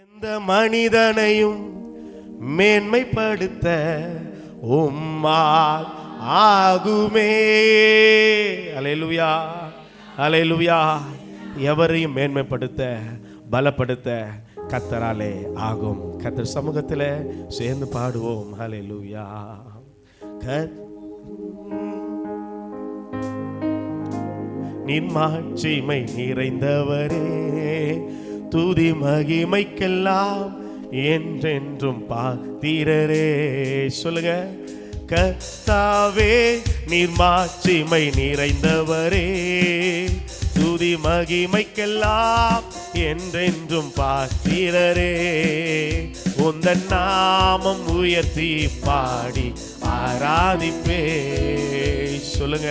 எந்த மனிதனையும் மேன்மைப்படுத்த உம்மால் ஆகுமே. அல்லேலூயா, அல்லேலூயா. எவரையும் மேன்மைப்படுத்த பலப்படுத்த கர்த்தராலே ஆகும். கர்த்தர் சமூகத்தில் சேர்ந்து பாடுவோம். அல்லேலூயா. நீர் மாட்சிமை நிறைந்தவரே, துதி மகிமைக்கெல்லாம் என்றென்றும் பாத்திரரே. சொல்லுங்க. கர்த்தாவே நீர் மாட்சிமை நிறைந்தவரே, துதி மகிமைக்கெல்லாம் என்றென்றும் பாத்திரரே. உந்தன் நாமம் உயர்த்தி பாடி ஆராதிப்பே. சொல்லுங்க.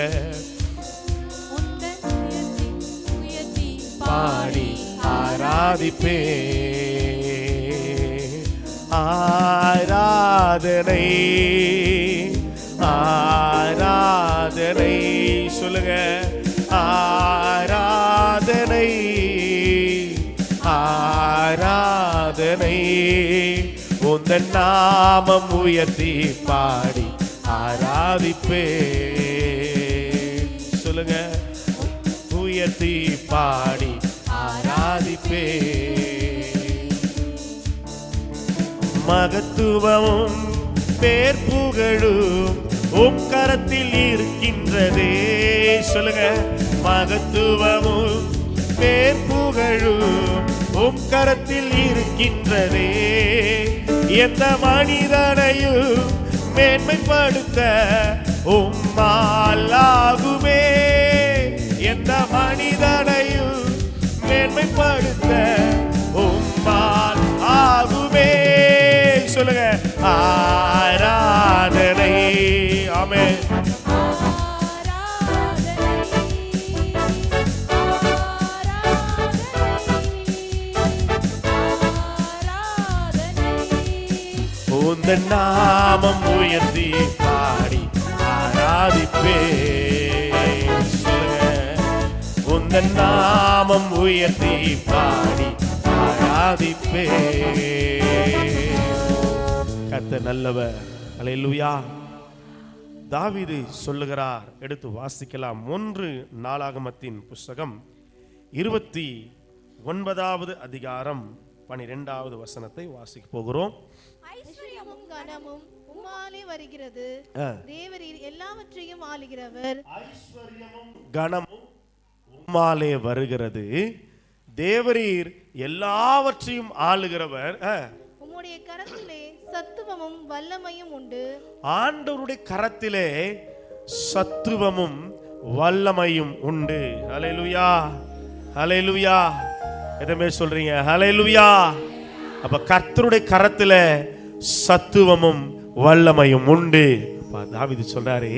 பாடி ஆராதிப்பே. ஆராதனை ஆராதனை. சொல்லுங்க. ஆராதனை ஆராதனை. உந்தன் நாமம் உயர்த்தி பாடி ஆராதிப்பே. சொல்லுங்க. உயர்த்தி பாடி ஆராதிப்பே. மகத்துவமும் பேர் புகழும் உம் கரத்தில் இருக்கின்றதே. சொல்லுங்க. மகத்துவமும் பேர் புகழும் உம் கரத்தில் இருக்கின்றதே. எந்த மனிதனையும் மேன்மைப்படுத்த உம்மால் ஆகுமே. எந்த மனிதனையும் மேன்மைப்படுத்த உம்மால் ஆகுமே. சொல்லுங்க. ஆராதனை. ஆமென். உந்தன் நாமம் உயர்த்தி பாடி ஆராதிப்பே. உந்தன் நாமம் உயர்த்தி பாடி ஆராதிப்பே. கர்த்தர் நல்லவர். அல்லேலூயா. தாவீது சொல்லுகிறார். எடுத்து வாசிக்கலாம். 1 நாளாகமத்தின் புஸ்தகம் 29வது அதிகாரம் 12வது வசனத்தை வாசிக்க போகிறோம். ஐஸ்வரியமும் கனமும் உம்மாலே வருகிறது. தேவரீர் எல்லாவற்றையும் ஆளுகிறவர். ஐஸ்வரியமும் கனமும் உம்மாலே வருகிறது. தேவரீர் எல்லாவற்றையும் ஆளுகிறவர். உம்முடைய கரத்திலே சத்துவமும் வல்லமையும் உண்டு. ஆண்டவருடைய கரத்திலே சத்துவமும் வல்லமையும் உண்டு. ஹல்லேலூயா, ஹல்லேலூயா. எதமே சொல்றீங்க? ஹல்லேலூயா. அப்ப கர்த்தருடைய கரத்திலே சத்துவமும் வல்லமையும் உண்டு. தாவீது சொல்றாரு,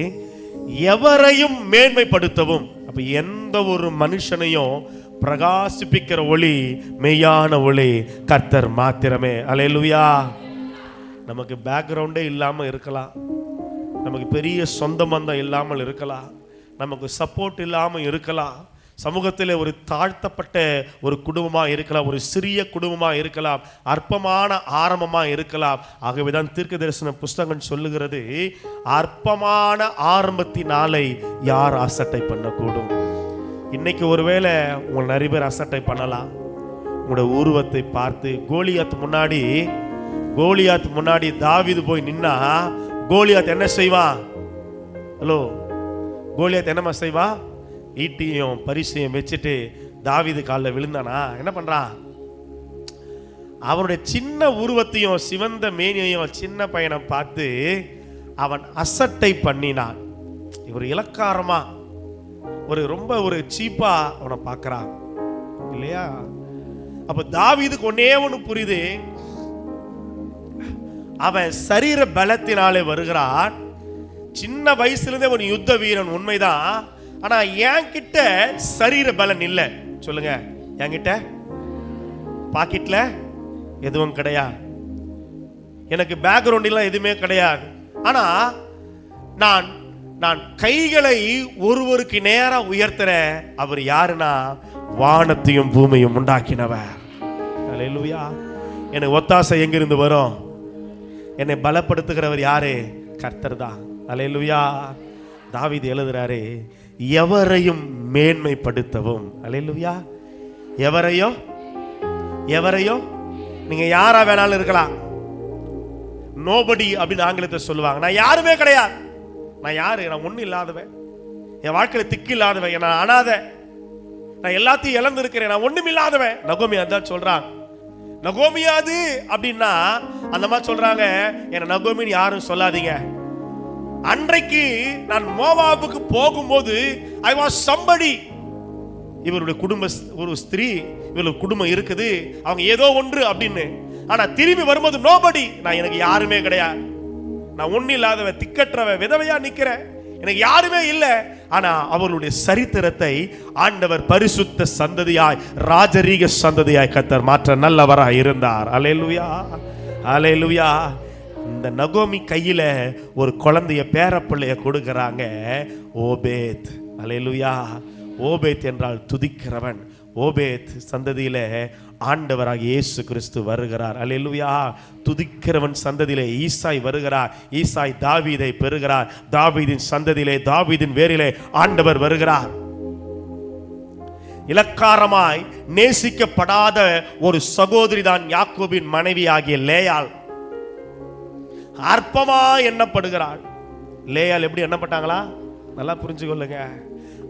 எவரையும் மேன்மைப்படுத்தவும். அப்ப எந்த ஒரு மனுஷனையும் பிரகாசிப்பிக்கிற ஒளி, மெய்யான ஒளி கர்த்தர் மாத்திரமே. அல்லேலூயா. நமக்கு பேக்ரவுண்டே இல்லாமல் இருக்கலாம், நமக்கு பெரிய சொந்த பந்தம் இல்லாமல் இருக்கலாம், நமக்கு சப்போர்ட் இல்லாமல் இருக்கலாம், சமூகத்தில் ஒரு தாழ்த்தப்பட்ட ஒரு குடும்பமாக இருக்கலாம், ஒரு சிறிய குடும்பமாக இருக்கலாம், அற்பமான ஆரம்பமாக இருக்கலாம். ஆகவேதான் தீர்க்க தரிசன புஸ்தகம் சொல்லுகிறது, அற்பமான ஆரம்பத்தினாலே யார் அசட்டை பண்ணக்கூடும். இன்னைக்கு ஒருவேளை உங்களை நிறைய பேர் அசட்டை பண்ணலாம். உங்களோட உருவத்தை பார்த்து கோலியாத் முன்னாடி தாவீது போய் நின்னா கோலியாத் என்ன செய்வான்? ஹலோ, கோலியாத் என்னமா செய்வான்? ஈட்டியும் பரிசையும் வச்சுட்டு தாவீது காலில் விழுந்தானா? என்ன பண்றான்? அவனுடைய சின்ன உருவத்தையும் சிவந்த மேனியையும் சின்ன பையனை பார்த்து அவன் அசட்டை பண்ணினான். இவர் இலக்காரமா ரொம்ப சீப்பா அவனை பார்க்கறான் இல்லையா? அப்ப தாவீதுக்கு ஒன்னே ஒன்று புரியுது, அவன் சரீர பலத்தினாலே வருகிறான். சின்ன வயசுலேருந்தே ஒரு யுத்த வீரன் உண்மைதான். ஆனா என்கிட்ட சரீர பலன் இல்லை. சொல்லுங்க. என்கிட்ட பாக்கெட்ல எதுவும் கிடையாது, எனக்கு பேக்ரவுண்ட் எல்லாம் எதுவுமே கிடையாது. ஆனா நான் நான் கைகளை ஒருவருக்கு நேரா உயர்த்துற அவர் யாருன்னா வானத்தையும் பூமியும் உண்டாக்கினவர். அல்லேலூயா. எனக்கு ஒத்தாசை எங்கிருந்து வரும்? என்னை பலப்படுத்துகிறவர் யாரு? கர்த்தர் தான். அல்லேலூயா. தாவீது எழுதுறாரு, எவரையும் மேன்மைப்படுத்தவும். அல்லேலூயா. எவரையும் எவரையும் நீங்க யாரா வேணாலும் இருக்கலாம். நோபடி அப்படின்னு ஆங்கிலத்தை சொல்லுவாங்க. நான் யாருமே கிடையாது. நான் யாரு? நான் ஒன்றும் இல்லாதவன். என் வாழ்க்கையில திக்கு இல்லாதவன். நான் அனாத. நான் எல்லாத்தையும் இழந்து இருக்கிறேன். நான் ஒண்ணும் இல்லாதவன். நகோமி அதான் சொல்றாங்க. நகோமியாது அப்படின்னா அந்த மாதிரி சொல்றாங்க. என்ன நகோமின்னு யாரும் சொல்லாதீங்க. அன்றைக்கு நான் மோவாபுக்கு போகும்போது ஐ வாஸ் சம்படி. இவருடைய குடும்ப ஒரு ஸ்திரீ, இவருடைய குடும்பம் இருக்குது, அவங்க ஏதோ ஒன்று அப்படின்னு. ஆனா திரும்பி வரும்போது நோபடி. நான் எனக்கு யாருமே கிடையாது. நான் ஒன்னும் இல்லாதவன், திக்கற்றவன், விதவையா நிக்கிறேன். எனக்கு யாருமே இல்லை. ஆனா அவருடைய சரித்திரத்தை ஆண்டவர் பரிசுத்த சந்ததியாய், ராஜரீக சந்ததியாய் கர்த்தர் மாற்ற நல்லவராய் இருந்தார். அல்லேலூயா, அல்லேலூயா. இந்த நகோமி கையில ஒரு குழந்தைய, பேரப்பிள்ளைய கொடுக்கறாங்க, ஓபேத். அல்லேலூயா. ஓபேத் என்றால் துதிக்கிறவன். ஓபேத் சந்ததியில ஆண்டவராக இயேசு கிறிஸ்து வருகிறார். அல்லேலூயா. துதிக்கிறவன் சந்ததியிலே ஈசாய் வருகிறார். ஈசாய் தாவீதை பெறுகிறார். தாவீதின் சந்ததியிலே, தாவீதின் வேரிலே ஆண்டவர் வருகிறார். இலக்காரமாய் நேசிக்கப்படாத ஒரு சகோதரி தான் யாக்கோபின் மனைவி ஆகிய லேயாள். அற்பமா எண்ணப்படுகிறாள். லேயாள் எப்படி எண்ணப்பட்டாங்களா? நல்லா புரிஞ்சுக்கொள்ளுங்க.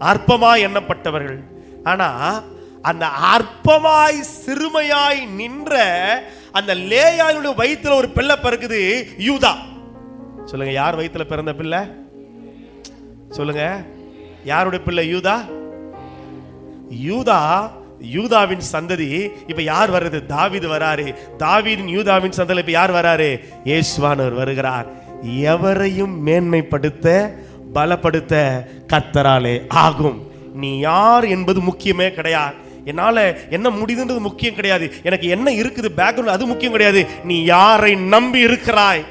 அற்பமா எண்ணப்பட்டவர்கள். ஆனா அந்த அற்பமாய் சிறுமையாய் நின்ற அந்த லேயாளுடைய வயித்துல ஒரு பிள்ளை பிறக்குது, யூதா. சொல்லுங்க, யார் வயித்துல பிறந்த பிள்ளை? சொல்லுங்க, யாருடைய பிள்ளை? யூதா. யூதா, யூதாவின் சந்ததி. இப்ப யார் வர்றது? தாவீது வராரு. தாவீதின் யூதாவின் சந்ததியில் இப்ப யார் வராரு? இயேசுவானவர் வருகிறார். எவரையும் மேன்மைப்படுத்த, பலப்படுத்த கர்த்தராலே ஆகும். நீ யார் என்பது முக்கியமே கிடையாது. என்னால என்ன முடியுதுன்றது முக்கியம் கிடையாது. எனக்கு என்ன இருக்குது பேக்ரவுண்ட், அது முக்கியம் கிடையாது. நீ யாரை நம்பி இருக்கிறாய்,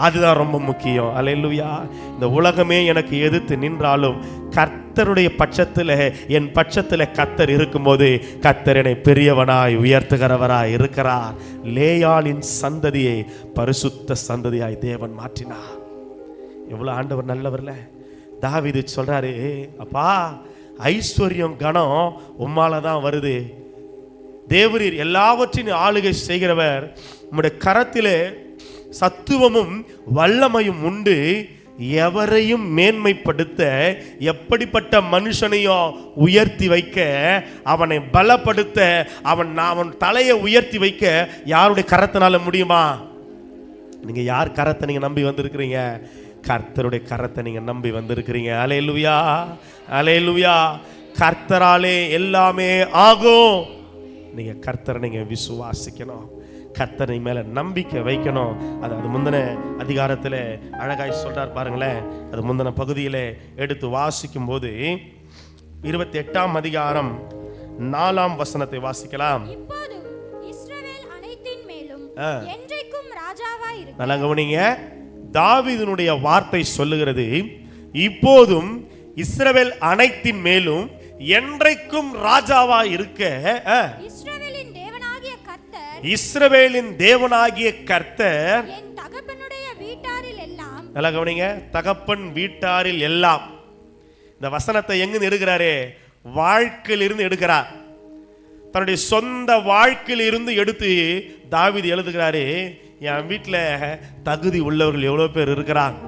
அதுதான் ரொம்ப முக்கியம். அல்லேலூயா. இந்த உலகமே எனக்கு எதிர்த்து நின்றாலும் கர்த்தருடைய பட்சத்தில், என் பட்சத்தில் கர்த்தர் இருக்கும்போது கர்த்தர் என்னை பெரியவனாய் உயர்த்துகிறவராய் இருக்கிறார். லேயாளின் சந்ததியை பரிசுத்த சந்ததியாய் தேவன் மாற்றினார். எவ்வளவு ஆண்டவர் நல்லவர்ல. தாவீது சொல்றாரு, அப்பா ஐஸ்வர்யம் கனம் உம்மால தான் வருது. தேவரீர் எல்லாவற்றையும் ஆளுகை செய்கிறவர். உம்முடைய கரத்திலே சத்துவமும் வல்லமையும் உண்டு. எவரையும் மேன்மைப்படுத்த, எப்படிப்பட்ட மனுஷனையும் உயர்த்தி வைக்க, அவனை பலப்படுத்த, அவன் தலையை உயர்த்தி வைக்க யாருடைய கரத்தினால முடியுமா? நீங்க யார் கரத்தை நீங்க நம்பி வந்திருக்கிறீங்க? கர்த்தருடைய கரத்தை நீங்க நம்பி வந்திருக்கிறீங்க. அல்லேலூயா, அல்லேலூயா. கர்த்தராலே எல்லாமே ஆகும். நீங்க கர்த்தரை நீங்க விசுவாசிக்கணும். கர்த்தரை மேல நம்பிக்கை வைக்கணும். அது முந்தின அதிகாரத்தில் அழகாய் சொல்றார் பாருங்களேன். அது முந்தின பகுதியில எடுத்து வாசிக்கும் போது 28ஆம் அதிகாரம் 4ஆம் வசனத்தை வாசிக்கலாம். நல்லா கவனிங்க. தாவீதுனுடைய வார்த்தை சொல்லுகிறது, இப்போதும் இஸ்ரவேல் அனைத்தின் மேலும் என்றைக்கும் ராஜாவா இருக்க இஸ்ரவேலின் தேவனாகிய கர்த்தர் என் தகப்பனுடைய வீட்டாரில் எல்லாம். நல்லா கவனிங்க, தகப்பன் வீட்டாரில் எல்லாம். இந்த வசனத்தை எங்கிருந்து எடுக்கிறாரு? வாழ்க்கையிலிருந்து எடுக்கிறார். தன்னுடைய சொந்த வாழ்க்கையில் இருந்து எடுத்து தாவீது எழுதுகிறாரு, என் வீட்டில் தகுதி உள்ளவர்கள் எவ்வளோ பேர் இருக்கிறாங்க,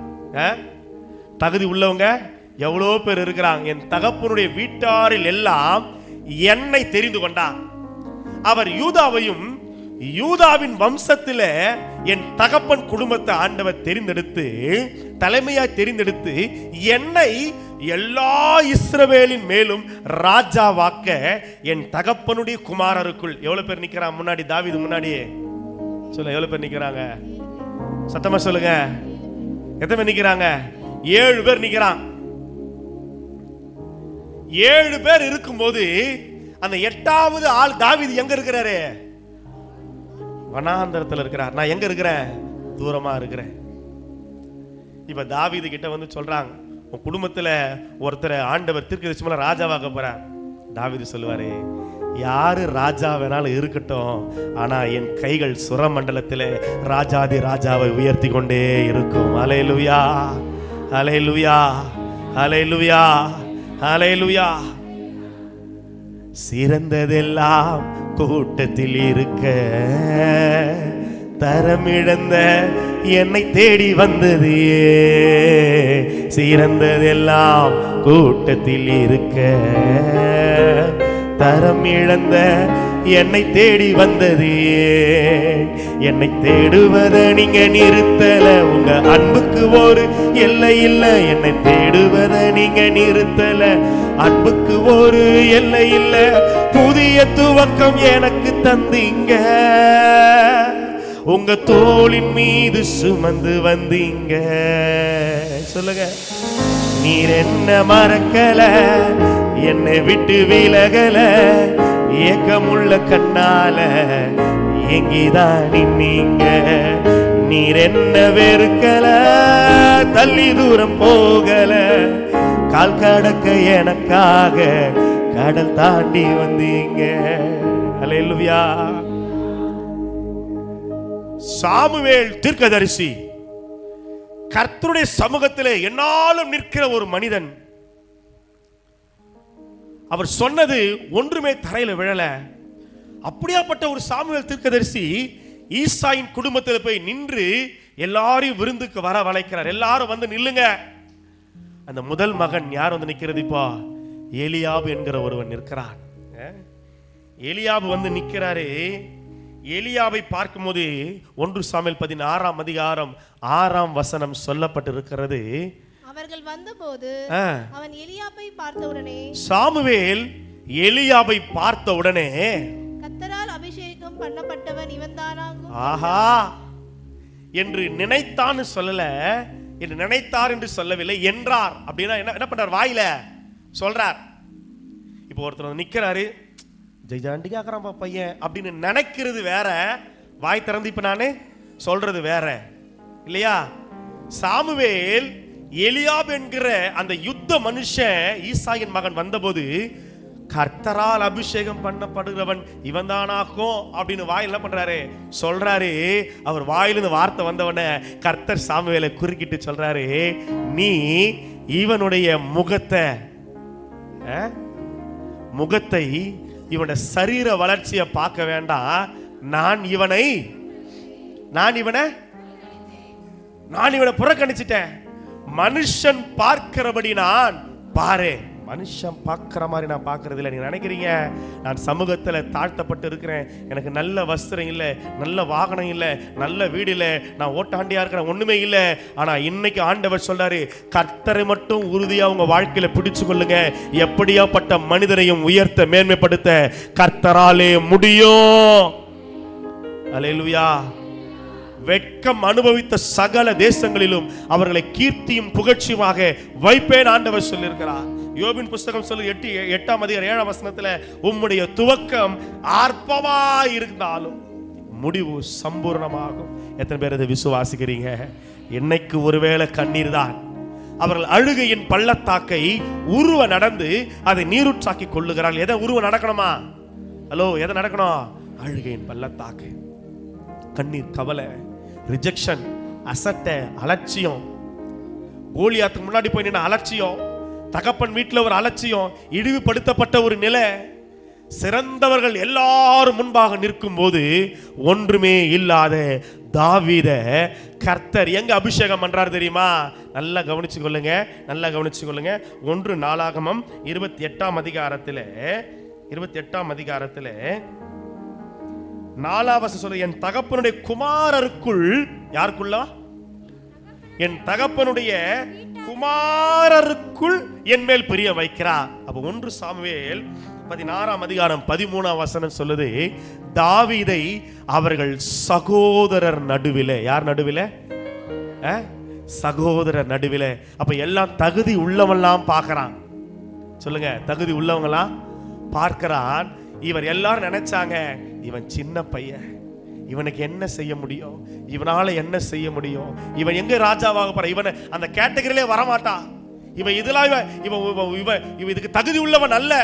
தகுதி உள்ளவங்க எவ்வளோ பேர் இருக்கிறாங்க. என் தகப்பனுடைய வீட்டாரில் எல்லாம் என்னை தெரிந்து கொண்டார். அவர் யூதாவையும் யூதாவின் வம்சத்தில் என் தகப்பன் குடும்பத்தை ஆண்டவர் தெரிந்தெடுத்து, தலைமையாய் தெரிந்தெடுத்து, என்னை எல்லா இஸ்ரவேலின் மேலும் ராஜாவாக்க என் தகப்பனுடைய குமாரருக்குள். எவ்வளவு பேர் நிக்கிறாங்க முன்னாடி? தாவீது முன்னாடியே சொல்ல எவ்வளவு பேர் நிக்கிறாங்க? சத்தமா சொல்லுங்க. எத்தனை பேர் நிக்கிறாங்க? 7 பேர் நிக்கிறான். 7 பேர் இருக்கும்போது அந்த 8வது ஆள் தாவீது எங்க இருக்கிறாரு? வனாந்தரத்தில் இருக்கிறார். நான் எங்க இருக்கிறேன்? தூரமா இருக்கிறேன். இப்ப தாவீது கிட்ட வந்து சொல்றாங்க, உன் குடும்பத்துல ஒருத்தரை ஆண்டவர் தீர்க்கதரிசியா ராஜாவாக்க போறார். தாவீது சொல்லுவாரு, யாரு ராஜா வேணாலும் இருக்கட்டும், ஆனா என் கைகள் சுரமண்டலத்திலே ராஜாதி ராஜாவை உயர்த்தி கொண்டே இருக்கும். ஹல்லேலூயா, ஹல்லேலூயா, ஹல்லேலூயா, ஹல்லேலூயா. சிறந்ததெல்லாம் கூட்டத்தில் இருக்க தரமிழந்த என்னை தேடி வந்தது. சிறந்ததெல்லாம் கூட்டத்தில் இருக்க தரம் இழந்த என்னை தேடி வந்தது. என்னை தேடுவத நீங்க நிறுத்தல, உங்க அன்புக்கு ஒரு எல்லை இல்ல. என்னை தேடுவத நீங்க நிறுத்தல, அன்புக்கு ஒரு எல்லை இல்ல. புதிய துவக்கம் எனக்கு தந்தீங்க, உங்க தோளின் மீது சுமந்து வந்தீங்க. சொல்லுங்க. நீர் என்ன மறக்கல, என்னை விட்டு விலகல, ஏக்கமுள்ள கண்ணால எங்கிதான் நின்னீங்க. நீர் என்ன வெறுக்கல, தள்ளி தூரம் போகல, கால் கடக்க எனக்காக கடல் தாண்டி வந்தீங்க. அல்லேலூயா. சாமுவேல் தீர்க்கதரிசி கர்த்தருடைய சமூகத்திலே என்னாலும் நிற்கிற ஒரு மனிதன். அவர் சொன்னது ஒன்றுமே தரையில விழல. அப்படியாப்பட்ட ஒரு சாமுவேல் தீர்க்கதரிசி ஈசாயின் குடும்பத்தில் போய் நின்று எல்லாரையும் விருந்துக்கு வர வளைக்கிறார். எல்லாரும் வந்து நில்லுங்க. அந்த முதல் மகன் யார் வந்து நிக்கிறது? இப்போ எலியாபு என்கிற ஒருவன் நிற்கிறான். எலியாபு வந்து நிற்கிறாரு. எலியாவை பார்க்கும்போது 1 சாமுவேல் 16ஆம் அதிகாரம் 6ஆம் வசனம் சொல்லப்பட்டிருக்கிறது. அவர்கள் வந்தபோது அவன் எலியாபை பார்த்தவுடனே, சாமுவேல் எலியாபை பார்த்தவுடனே, கர்த்தரால் அபிஷேகம் பண்ணப்பட்டவன் இவன்தானாகும் ஆஹா என்று நினைத்தான்னு சொல்லல, என்று நினைத்தார் என்று சொல்லவில்லை, என்றார். அப்படின்னா என்ன பண்றார்? வாயில சொல்றார். இப்போ ஒருத்தர் நிக்கிறாரு, ஜெய்ஜாண்டி கேக்குறான் பையன் அப்படின்னு நினைக்கிறது வேற, வாய் திறந்து இப்ப நானே சொல்றது வேற இல்லையா? சாமுவேல் எலியாப் என்கிற அந்த யுத்த மனுஷன் ஈசாயின் மகன் வந்தபோது, கர்த்தரால் அபிஷேகம் பண்ணப்படுகிறவன் இவன் தானாக்கும் அப்படின்னு வாயில் என்ன பண்றாரு? சொல்றாரு. அவர் வாயிலிருந்து வார்த்தை வந்தவன கர்த்தர் சாமுவேலை குறுக்கிட்டு சொல்றாரு, நீ இவனுடைய முகத்தை இவனுடைய சரீர வளர்ச்சியை பார்க்க வேண்டாம். நான் இவனை புறக்கணிச்சிட்டேன். மனுஷன் பார்க்கிறபடி நான் பாரு. மனுஷன் பார்க்கிற மாதிரி நான் பார்க்கறது இல்லை. நீங்க நினைக்கிறீங்க நான் சமூகத்தில் தாழ்த்தப்பட்டு இருக்கிறேன், எனக்கு நல்ல வஸ்திரம் இல்லை, நல்ல வாகனம் இல்லை, நல்ல வீடு இல்லை, நான் ஓட்டாண்டியா இருக்கிறேன், ஒண்ணுமே இல்லை. ஆனா இன்னைக்கு ஆண்டவர் சொல்றாரு, கர்த்தரை மட்டும் உறுதியா உங்க வாழ்க்கையில பிடிச்சு கொள்ளுங்க. எப்படியாப்பட்ட மனிதரையும் உயர்த்த மேன்மைப்படுத்த கர்த்தராலே முடியும். அல்லேலூயா. வெட்கம் அனுபவித்த சகல தேசங்களிலும் அவர்களை கீர்த்தியும் புகழ்ச்சியுமாக வைப்பேன் ஆண்டவர் சொல்லியிருக்கிறார். யோபின் புஸ்தகம் சொல்லு 8ஆம் அதிகாரம் 7ஆம் வசனத்துல, உம்முடைய துவக்கம் அற்பமாய் இருந்தாலும் முடிவு சம்பூர்ணமாகும். எத்தனை பேர் இதை விசுவாசிக்கிறீங்க? என்னைக்கு ஒருவேளை கண்ணீர் தான். அவர்கள் அழுகையின் பள்ளத்தாக்கை உருவ நடந்து அதை நீருற்றாக்கி கொள்ளுகிறார்கள். எதை உருவ நடக்கணுமா? ஹலோ, எதை நடக்கணும்? அழுகையின் பள்ளத்தாக்கு, கண்ணீர், கவலை, ரிஜெக்ஷன், அசட்டை, அலட்சியம். கோலியாத்துக்கு முன்னாடி போய் நின்ன அலட்சியம், தகப்பன் வீட்டில் ஒரு அலட்சியம், இழிவுபடுத்தப்பட்ட ஒரு நிலை. சிறந்தவர்கள் எல்லாரும் முன்பாக நிற்கும் போது ஒன்றுமே இல்லாத தாவீத கர்த்தர் எங்க அபிஷேகம் பண்றாரு தெரியுமா? நல்லா கவனிச்சு கொள்ளுங்க, நல்லா கவனிச்சு கொள்ளுங்க. 1 நாளாகமம் 28ஆம் அதிகாரத்தில் 4ஆம் வசனம் சொல்ல, என் தகப்பனுடைய குமாரருக்குள், யாருக்குள்ள? என் தகப்பனுடைய குமாரருக்குள் என் மேல் பிரிய வைக்கிறார். அப்ப 1 சாமுவேல் 16ஆம் அதிகாரம் 13ஆம் வசனம் சொல்லுது, தாவீதை அவர்கள் சகோதரர் நடுவிலே, யார் நடுவிலே? சகோதரர் நடுவிலே. அப்ப எல்லாம் தகுதி உள்ளவெல்லாம் பார்க்கறான். சொல்லுங்க, தகுதி உள்ளவங்களாம் பார்க்கறான். இவர் எல்லாரும் நினைச்சாங்க, இவன் சின்ன பையன், இவனுக்கு என்ன செய்ய முடியும், இவனால என்ன செய்ய முடியும், இவன் எங்க ராஜாவாக போற, இவன் அந்த கேட்டகரியிலே வரமாட்டான், இவன் இதெல்லாம் இவன் இதுக்கு தகுதி உள்ளவன் அல்ல.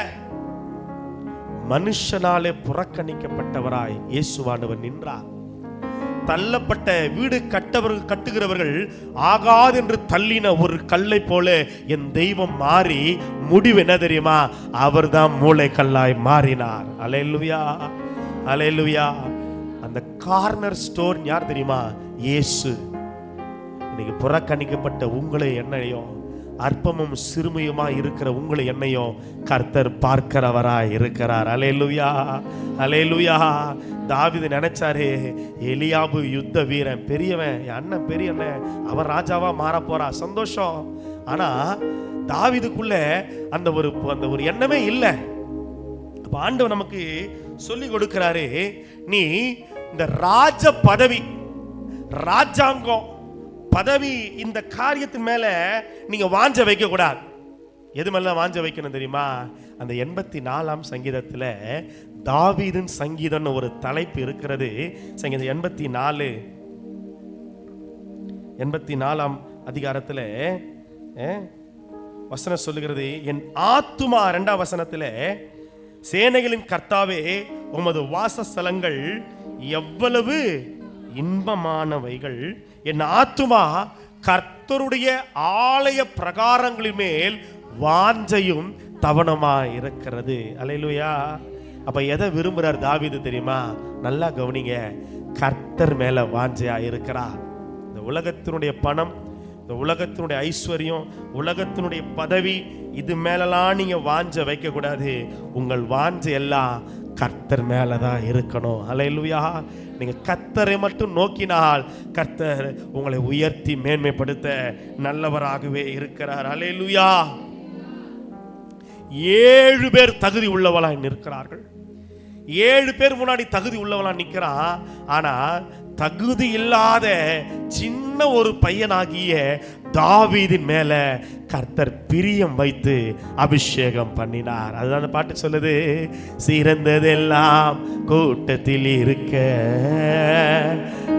மனுஷனாலே புறக்கணிக்கப்பட்டவராய் இயேசுவானவர் நின்றார். தள்ளப்பட்ட வீடு கட்டுகிறவர்கள் ஆகாது என்று தள்ளின ஒரு கல்லை போல என் தெய்வம் மாறி முடிவு என்ன தெரியுமா? அவர்தான் மூளைக்கல்லாய் மாறினார். அல்லேலூயா, அல்லேலூயா. அந்த கார்னர் ஸ்டோன் யார் தெரியுமா? இயேசு. இன்னைக்கு புறக்கணிக்கப்பட்ட உங்களை என்னையும், அற்பமும் சிறுமையுமா இருக்கிற உங்களை என்னையும் கர்த்தர் பார்க்கிறவராய் இருக்கிறார். அல்லேலூயா, அல்லேலூயா. தாவீது நினைச்சாரு, எலியாபு யுத்த வீரன், பெரியவன், என் அண்ணன் பெரிய அண்ணன், அவன் ராஜாவா மாற போறா, சந்தோஷம். ஆனா தாவீதுக்குள்ள அந்த ஒரு எண்ணமே இல்லை. அப்ப ஆண்டவர் நமக்கு சொல்லி கொடுக்கிறாரு, நீ இந்த ராஜ பதவி, ராஜாங்கம் பதவி, இந்த காரியத்தின் மேல நீங்க வாஞ்ச வைக்க கூடாது. எது மேல வாஞ்ச வைக்கணும் தெரியுமா? அந்த 84ஆம் சங்கீதத்துல தாவீதின் சங்கீதம் ஒரு தலைப்பு இருக்கிறது. சங்கீதம் 84ஆம் அதிகாரத்துல வசனம் சொல்லுகிறது, என் ஆத்துமா 2ஆம் வசனத்துல, சேனைகளின் கர்த்தாவே உமது வாசஸ்தலங்கள் எவ்வளவு இன்பமானவைகள், என் ஆத்துமா கர்த்தருடைய ஆலய பிரகாரங்களின் மேல் வாஞ்சையும் தவனமா இருக்கிறது. அல்லேலூயா. அப்ப எதை விரும்புறார் தாவீது தெரியுமா? நல்லா கவனிங்க, கர்த்தர் மேல வாஞ்சையா இருக்கிறார். இந்த உலகத்தினுடைய பணம், இந்த உலகத்தினுடைய ஐஸ்வர்யம், உலகத்தினுடைய பதவி, இது மேலலாம் நீங்க வாஞ்ச வைக்க கூடாது. உங்கள் வாஞ்சை எல்லாம் கர்த்தர் மேலதான் இருக்கணும். அல்லேலூயா. நீங்க கர்த்தரை மட்டும் நோக்கினால் கர்த்தர் உங்களை உயர்த்தி மேன்மைப்படுத்த நல்லவராகவே இருக்கிறார். அல்லேலூயா. 7 பேர் தகுதி உள்ளவளாய் நிற்கிறார்கள். 7 பேர் முன்னாடி தகுதி உள்ளவளா நிற்கிறான். ஆனா தகுதி இல்லாத சின்ன ஒரு பையனாகிய தாவீதின் மேல கர்த்தர் பிரியம் வைத்து அபிஷேகம் பண்ணினார். அதுதான் அந்த பாட்டு சொல்லுது, சிறந்ததெல்லாம் கூட்டத்தில் இருக்க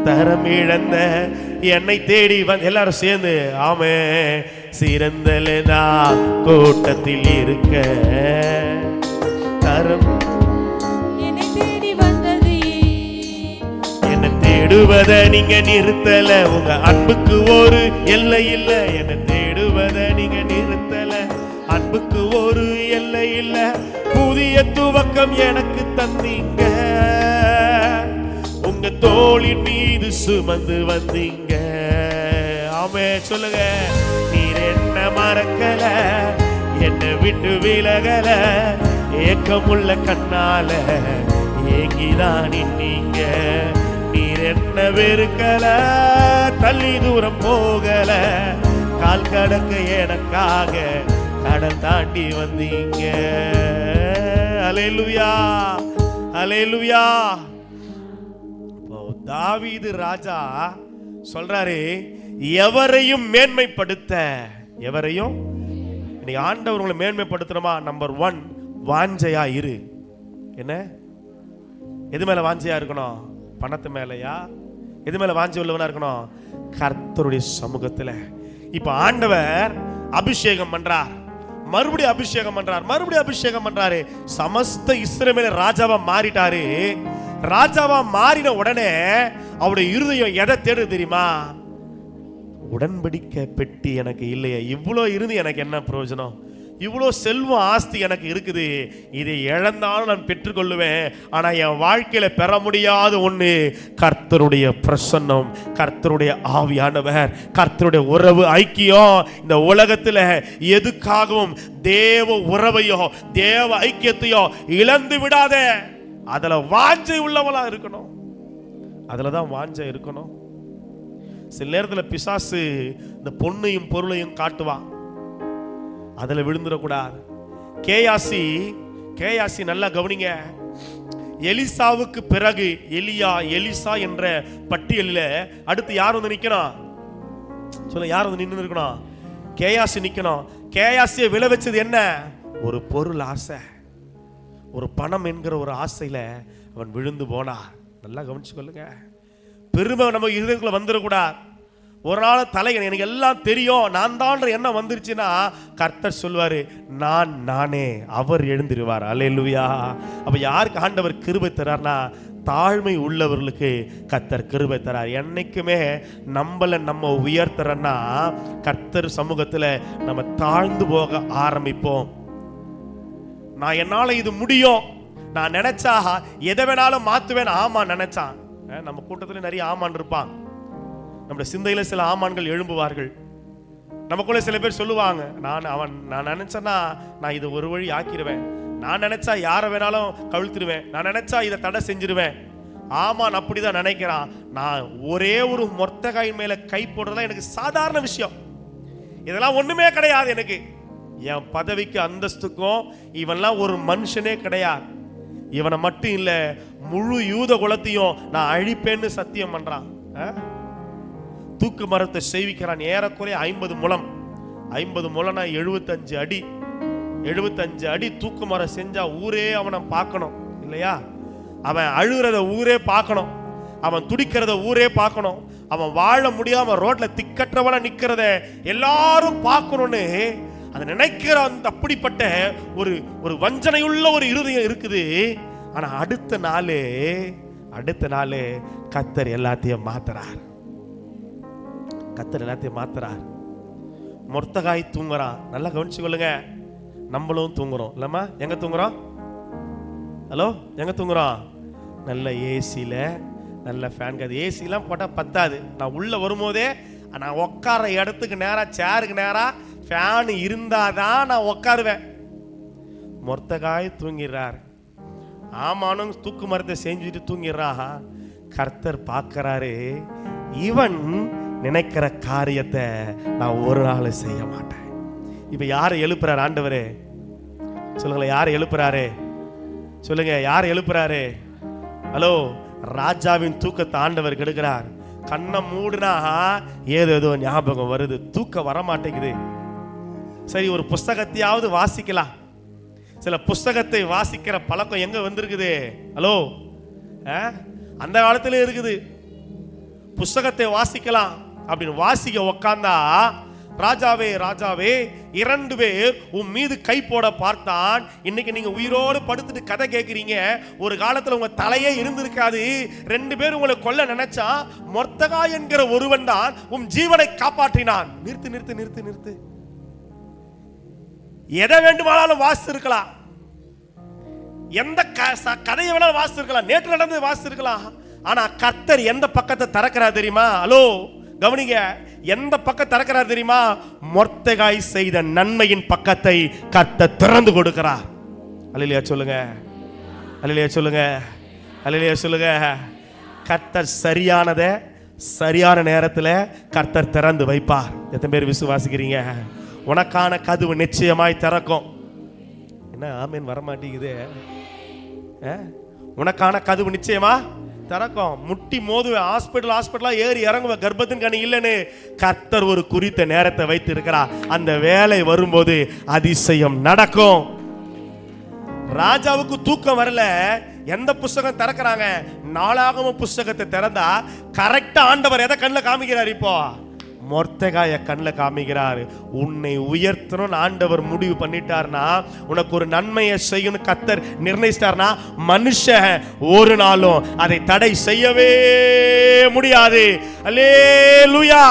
தரம் இழந்த என்னை தேடி வந்து, எல்லாரும் சேர்ந்து ஆமே, சிறந்ததெல்லாம் கூட்டத்தில் இருக்க தரம் தேடுவத நீங்க நிறுத்தல, உங்க அன்புக்கு ஒரு எல்லை இல்ல. என்ன தேடுவத நீங்க நிறுத்தல, அன்புக்கு ஒரு எல்லை இல்ல. புதிய துவக்கம் எனக்கு தந்தீங்க, உங்க தோளின் மீது சுமந்து வந்தீங்க. ஆமே சொல்லுங்க, நீர் என்ன மறக்கல, என்ன விட்டு விலகல, ஏக்கமுள்ள கண்ணால ஏங்கிதான் நின்னீங்க. நீர் என்ன வெறுக்கல, தள்ளி தூரம் போகல, கால் கடக்க எனக்காக கடல் தாண்டி வந்தீங்க. அல்லேலூயா, அல்லேலூயா. தாவீது ராஜா சொல்றாரு, எவரையும் மேன்மைப்படுத்த, எவரையும் இன்னைக்கு ஆண்டவர் உங்களை மேன்மைப்படுத்தணுமா? நம்பர் 1, வாஞ்சையா இரு. என்ன, எது மேல வாஞ்சையா இருக்கணும்? பணத்து மேலையா? எது மேல வாஞ்சை உள்ளவனா இருக்கணும்? கர்த்தருடைய சமூகத்துல. இப்ப ஆண்டவர் அபிஷேகம் பண்றார், மறுபடியும் அபிஷேகம் பண்றார், மறுபடியும் அபிஷேகம் பண்றாரு. சமஸ்த இஸ்ரவேல ராஜாவா மாறிட்டாரு. ராஜாவா மாறின உடனே அவருடைய இருதயம் எதை தேடு தெரியுமா? உடன்படிக்கை பெட்டி எனக்கு இல்லையே, இவ்வளோ இருந்து எனக்கு என்ன பிரயோஜனம்? இவ்வளோ செல்வம் ஆஸ்தி எனக்கு இருக்குது, இதை இழந்தாலும் நான் பெற்றுக்கொள்ளுவேன். ஆனா என் வாழ்க்கையில பெற முடியாத ஒண்ணு கர்த்தருடைய பிரசன்னம், கர்த்தருடைய ஆவியானவர், கர்த்தருடைய உறவு, ஐக்கியம். இந்த உலகத்துல எதுக்காகவும் தேவ உறவையோ தேவ ஐக்கியத்தையோ இழந்து விடாத. அதுல வாஞ்சை உள்ளவளா இருக்கணும், அதுலதான் வாஞ்சை இருக்கணும். சில நேரத்துல பிசாசு இந்த பொண்ணையும் பொருளையும் காட்டுவான், அதுல விழுந்துடக்கூடாது. கேயாசி நல்லா கவனிங்க. எலிசாவுக்கு பிறகு எலிசா என்ற பட்டியலில் அடுத்து யார் வந்து நிக்கணும்? சொல்ல, யார் வந்து நின்று இருக்கணும்? கேயாசி நிக்கணும். கேயாசியை விழ வச்சது என்ன? ஒரு பொருள் ஆசை, ஒரு பணம் என்கிற ஒரு ஆசையில அவன் விழுந்து போனார். நல்லா கவனிச்சு கொள்ளுங்க. பெருமை நம்ம இருதயத்துக்குள்ள வந்துடக்கூடாது. ஒரு நாள் தலைகன், எனக்கு எல்லாம் தெரியும், நான் தான் என்ன வந்துருச்சுன்னா கர்த்தர் சொல்வாரு, நான் நானே, அவர் எழுந்திருவார். அல்லேலூயா. அப்ப யாருக்கு ஆண்டவர் கிருபை தரார்னா, தாழ்மை உள்ளவர்களுக்கு கர்த்தர் கிருபை தரார். என்னைக்குமே நம்ம உயர்த்தறன்னா கர்த்தர் சமூகத்துல நம்ம தாழ்ந்து போக ஆரம்பிப்போம். நான் என்னால இது முடியும், நான் நினைச்சா எதை வேணாலும் மாத்துவேன் ஆமா நினைச்சான். நம்ம கூட்டத்துல நிறைய ஆமான் இருப்பான். நம்முடைய சிந்தையில சில ஆமான்கள் எழும்புவார்கள். நமக்குள்ள சில பேர் சொல்லுவாங்க, நான் நினைச்சேன்னா நான் இதை ஒரு வழி ஆக்கிடுவேன், நான் நினைச்சா யாரை வேணாலும் கவிழ்த்திடுவேன், நான் நினைச்சா இதை தடை செஞ்சிருவேன். ஆமான் அப்படிதான் நினைக்கிறான். நான் ஒரே ஒரு மொர்தெகாயின் மேல கை போடுறதா எனக்கு சாதாரண விஷயம், இதெல்லாம் ஒண்ணுமே கிடையாது. எனக்கு என் பதவிக்கு அந்தஸ்துக்கும் இவன்லாம் ஒரு மனுஷனே கிடையாது. இவனை மட்டும் இல்ல, முழு யூத குலத்தையும் நான் அழிப்பேன்னு சத்தியம் பண்றான். தூக்கு மரத்தை செய்விக்கிறான். ஏறக்குறைய 50 முழம். 50 முழம்னா 75 அடி. 75 அடி தூக்கு மரம் செஞ்சா ஊரே அவனை பார்க்கணும் இல்லையா? அவன் அழுகிறத ஊரே பார்க்கணும், அவன் துடிக்கிறத ஊரே பார்க்கணும், அவன் வாழ முடியாம ரோட்ல திக்கற்றவன நிக்கிறத எல்லாரும் பார்க்கணும்னு அதை நினைக்கிற அந்த அப்படிப்பட்ட ஒரு வஞ்சனையுள்ள ஒரு இருதயம் இருக்குது. ஆனா அடுத்த நாளே கர்த்தர் எல்லாத்தையும் மாத்துறார். கர்த்தர் எல்லாத்தையும் மாத்துறார். மொர்தெகாய் தூங்குறான். நல்லா கவனிச்சு கொள்ளுங்க, நம்மளும் தூங்குறோம் இல்லம்மா? எங்க தூங்குறோம்? ஹலோ, எங்க தூங்குறோம்? நல்ல ஏசியில, நல்ல ஃபேன். அது ஏசிலாம் போட்டா பத்தாது. நான் உள்ள வரும்போதே நான் உட்கார இடத்துக்கு நேரா, சேருக்கு நேரா ஃபேன் இருந்தாதான் நான் உட்காருவேன். மொர்தெகாய் தூங்கிறார். ஆமானும் தூக்கு மரத்தை செஞ்சுட்டு தூங்கிடுறா. கர்த்தர் பார்க்கிறாரு, இவன் நினைக்கிற காரியத்தை நான் ஒரு நாள் செய்ய மாட்டேன். இப்ப யாரை எழுப்புறாரு ஆண்டவரே? சொல்லுங்களேன், யாரை எழுப்புறாரு? சொல்லுங்க, யாரை எழுப்புறாரு? ஹலோ, ராஜாவின் தூக்கத்தை ஆண்டவர் கெடுக்கிறார். கண்ணை மூடுனா ஏதோ ஞாபகம் வருது, தூக்கம் வர மாட்டேங்குது. சரி, ஒரு புஸ்தகத்தையாவது வாசிக்கலாம். சில புஸ்தகத்தை வாசிக்கிற பழக்கம் எங்க வந்திருக்குது? ஹலோ, அந்த காலத்துல இருக்குது. புஸ்தகத்தை வாசிக்கலாம் அப்படின்னு வாசிக்க உக்காந்தா, ராஜாவே ராஜாவே 2 பேர் உன் மீது கை போட பார்த்தான். இன்னைக்கு நீங்க உயிரோடு படுத்துட்டு கதை கேட்கிறீங்க. ஒரு காலத்துல உங்க தலையே இருந்திருக்காது. 2 பேர் உங்களை கொல்ல நினைச்சா, மொர்தெகாய் என்கிற ஒருவன் தான் உன் ஜீவனை காப்பாற்றினான். நிறுத்து நிறுத்து நிறுத்து நிறுத்து. எதை வேண்டுமானாலும் வாசிச்சிருக்கலாம், எந்த கதையை வேணாலும் வாசிச்சிருக்கலாம், நேற்று நடந்தது வாசிச்சிருக்கலாம். ஆனா கர்த்தர் எந்த பக்கத்தை திறக்கிறார் தெரியுமா? ஹலோ, கவனிங்க, எந்த பக்கம் திறக்கிறார் தெரியுமா? மொர்தெகாய் செய்த நன்மையின் பக்கத்தை கர்த்தர் திறந்து கொடுக்கிறார். அல்லேலூயா சொல்லுங்க, அல்லேலூயா சொல்லுங்க, அல்லேலூயா சொல்லுங்க. கர்த்தர் சரியானதை சரியான நேரத்தில் கர்த்தர் திறந்து வைப்பார். எத்தனை பேர் விசுவாசிக்கிறீங்க? உனக்கான கதவு நிச்சயமாய் திறக்கும். என்ன ஆமீன் வர மாட்டேங்குது? உனக்கான கதவு நிச்சயமா திறக்கும். முட்டி மோதுவேன், ஹாஸ்பிட்டலா ஏறி இறங்குவேன், கர்ப்பத்தின் கனி இல்லைன்னு கர்த்தர் ஒரு குறித்த நேரத்தை வைத்து இருக்கிறார். அந்த வேலை வரும்போது அதிசயம் நடக்கும். ராஜாவுக்கு தூக்கம் வரல. எந்த புஸ்தகம் திறக்கிறாங்க? நாளாகம புஸ்தகத்தை திறந்தா கரெக்டா ஆண்டவர் எதை கண்ணில் காமிக்கிறார்? இப்போ மொர்தெகாய கண்ணில் காமிக்கிறார். உன்னை உயர்த்தணும் ஆண்டவர் முடிவு பண்ணிட்டார்னா, உனக்கு ஒரு நன்மையை செய்யணும் கர்த்தர் நிர்ணயிச்சிட்டார்னா, மனுஷன் ஒரு நாளும் அதை தடை செய்யவே முடியாது. அல்லேலூயா.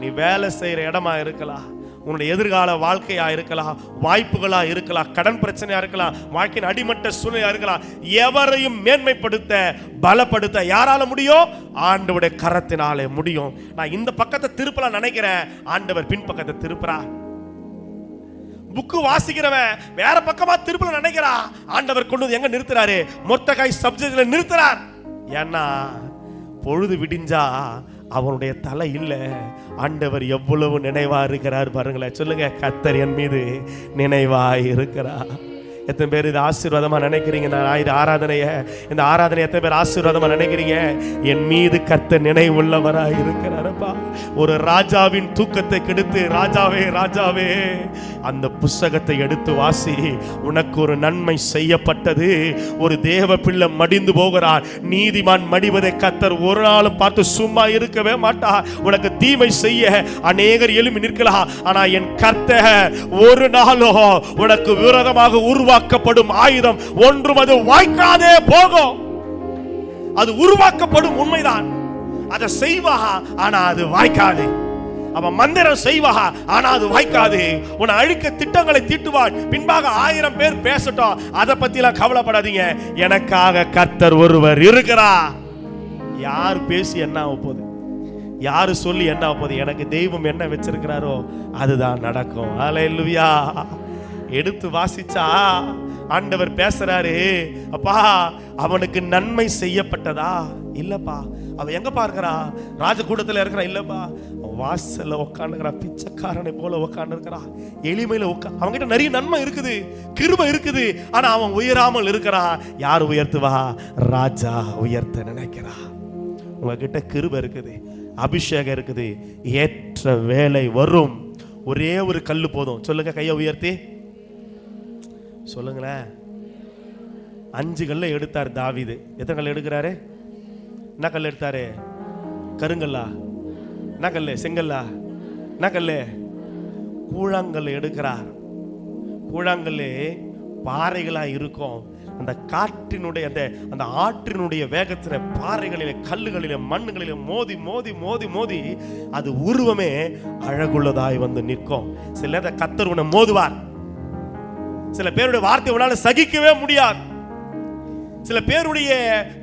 நீ வேலை செய்யற இடமா இருக்கலாம், உன்னுடைய எதிர்கால வாழ்க்கையா இருக்கலாம், வாய்ப்புகளா இருக்கலாம், கடன் பிரச்சனையா இருக்கலாம், வாழ்க்கையின் அடிமட்ட சூழ்நிலையா இருக்கலாம். எவரையும் மேன்மைப்படுத்த பலப்படுத்த யாரால முடியும்? ஆண்டவருடைய கரத்தினாலே முடியும். நான் இந்த பக்கத்தை திருப்பலாம் நினைக்கிறேன், ஆண்டவர் பின் பக்கத்தை திருப்புறார். புக்கு வாசிக்கிறவன் வேற பக்கமா திருப்பலாம் நினைக்கிறா, ஆண்டவர் கொண்டு வந்து எங்க நிறுத்துறாரு? மொர்தெகாய் சப்ஜெக்ட்ல நிறுத்துறார். ஏன்னா பொழுது விடிஞ்சா அவனுடைய தலை இல்லை. ஆண்டவர் எவ்வளவு நினைவா இருக்கிறார் பாருங்களேன். சொல்லுங்க, கர்த்தர் என் மீது நினைவாய் இருக்கிறார். எத்தனை பேர் இது ஆசீர்வாதமா நினைக்கிறீங்க? இந்த ஆராதனை எத்தனை பேர் ஆசீர்வாதமா நினைக்கிறீங்க? என் மீது கர்த்தர் நினைவுள்ளவராய் இருக்கிறாரப்பா. ஒரு ராஜாவின் தூக்கத்தை கெடுத்து, ராஜாவே ராஜாவே அந்த புஸ்தகத்தை எடுத்து வாசி, உனக்கு ஒரு நன்மை செய்யப்பட்டது. ஒரு தேவ பிள்ளை மடிந்து போகிறார், நீதிமான் மடிவதை கர்த்தர் ஒரு நாளும் பார்த்து சும்மா இருக்கவே மாட்டார். உனக்கு தீமை செய்ய அநேகர் எழும்பி நிற்கலாம். ஆனா என் கர்த்தர் ஒரு நாளோ உனக்கு விரோதமாக உருவாக்கப்படும் ஆயுதம் ஒன்றும் அது வாய்க்காதே போகும். அது உருவாக்கப்படும் உண்மைதான், அதை செய்வா ஆனா அது வாய்க்காது. அவன் மந்திரம் செய்வா ஆனா அது வாய்க்காது. உன்னை அழிக்க திட்டங்களை தீட்டுவான். பின்பாக 1000 பேர் பேசட்டும், அதை பத்தி எல்லாம் கவலைப்படாதீங்க. எனக்காக கர்த்தர் ஒருவர் இருக்கிறார். யார் பேசி என்ன ஆக போகுது, யாரு சொல்லி என்ன ஆக போகுது, எனக்கு தெய்வம் என்ன வச்சிருக்கிறாரோ அதுதான் நடக்கும். அல்லேலூயா. எடுத்து வாசிச்சா ஆண்டவர் பேசுறாரு, அப்பா அவனுக்கு நன்மை செய்யப்பட்டதா இல்லப்பா. அவன் எங்க பார்க்கிறான், ராஜகூடத்துல இருக்கிறான் இல்லப்பா, வாசல்ல உட்காந்துக்கிறான், பிச்சைக்காரனை போல உட்காந்து இருக்கிறான், எளிமையில அவன்கிட்ட நிறைய நன்மை இருக்குது, கிருபை இருக்குது. ஆனா அவன் உயராமல் இருக்கிறான். யார் உயர்த்துவா? ராஜா உயர்த்த நினைக்கிறா. உங்ககிட்ட கிருபை இருக்குது, அபிஷேகம் இருக்குது, ஏற்ற வேலை வரும். ஒரே ஒரு கல்லு போதும். சொல்லுங்க, கையை உயர்த்தி சொல்லுங்களேன். 5 கல்லை எடுத்தார் தாவீது. எத்தனை கல் எடுக்கிறாரு? என்ன கல் எடுத்தாரு? கருங்கல்லா? என்ன கல்லு? செங்கல்லா? என்ன கல்லு? கூழாங்கல் எடுக்கிறார். கூழாங்கல் பாறைகளா இருக்கும். அந்த காற்றினுடைய அந்த ஆற்றினுடைய வேகத்துல பாறைகளிலே கல்லுகளிலே மண்ணுகளிலே மோதி மோதி மோதி மோதி அது உருவமே அழகுள்ளதாய் வந்து நிற்கும். சில நேரத்தை கர்த்தர் உன்னை மோதுவார். சில பேருடைய வார்த்தை உன்னால சகிக்கவே முடியாது. சில பேருடைய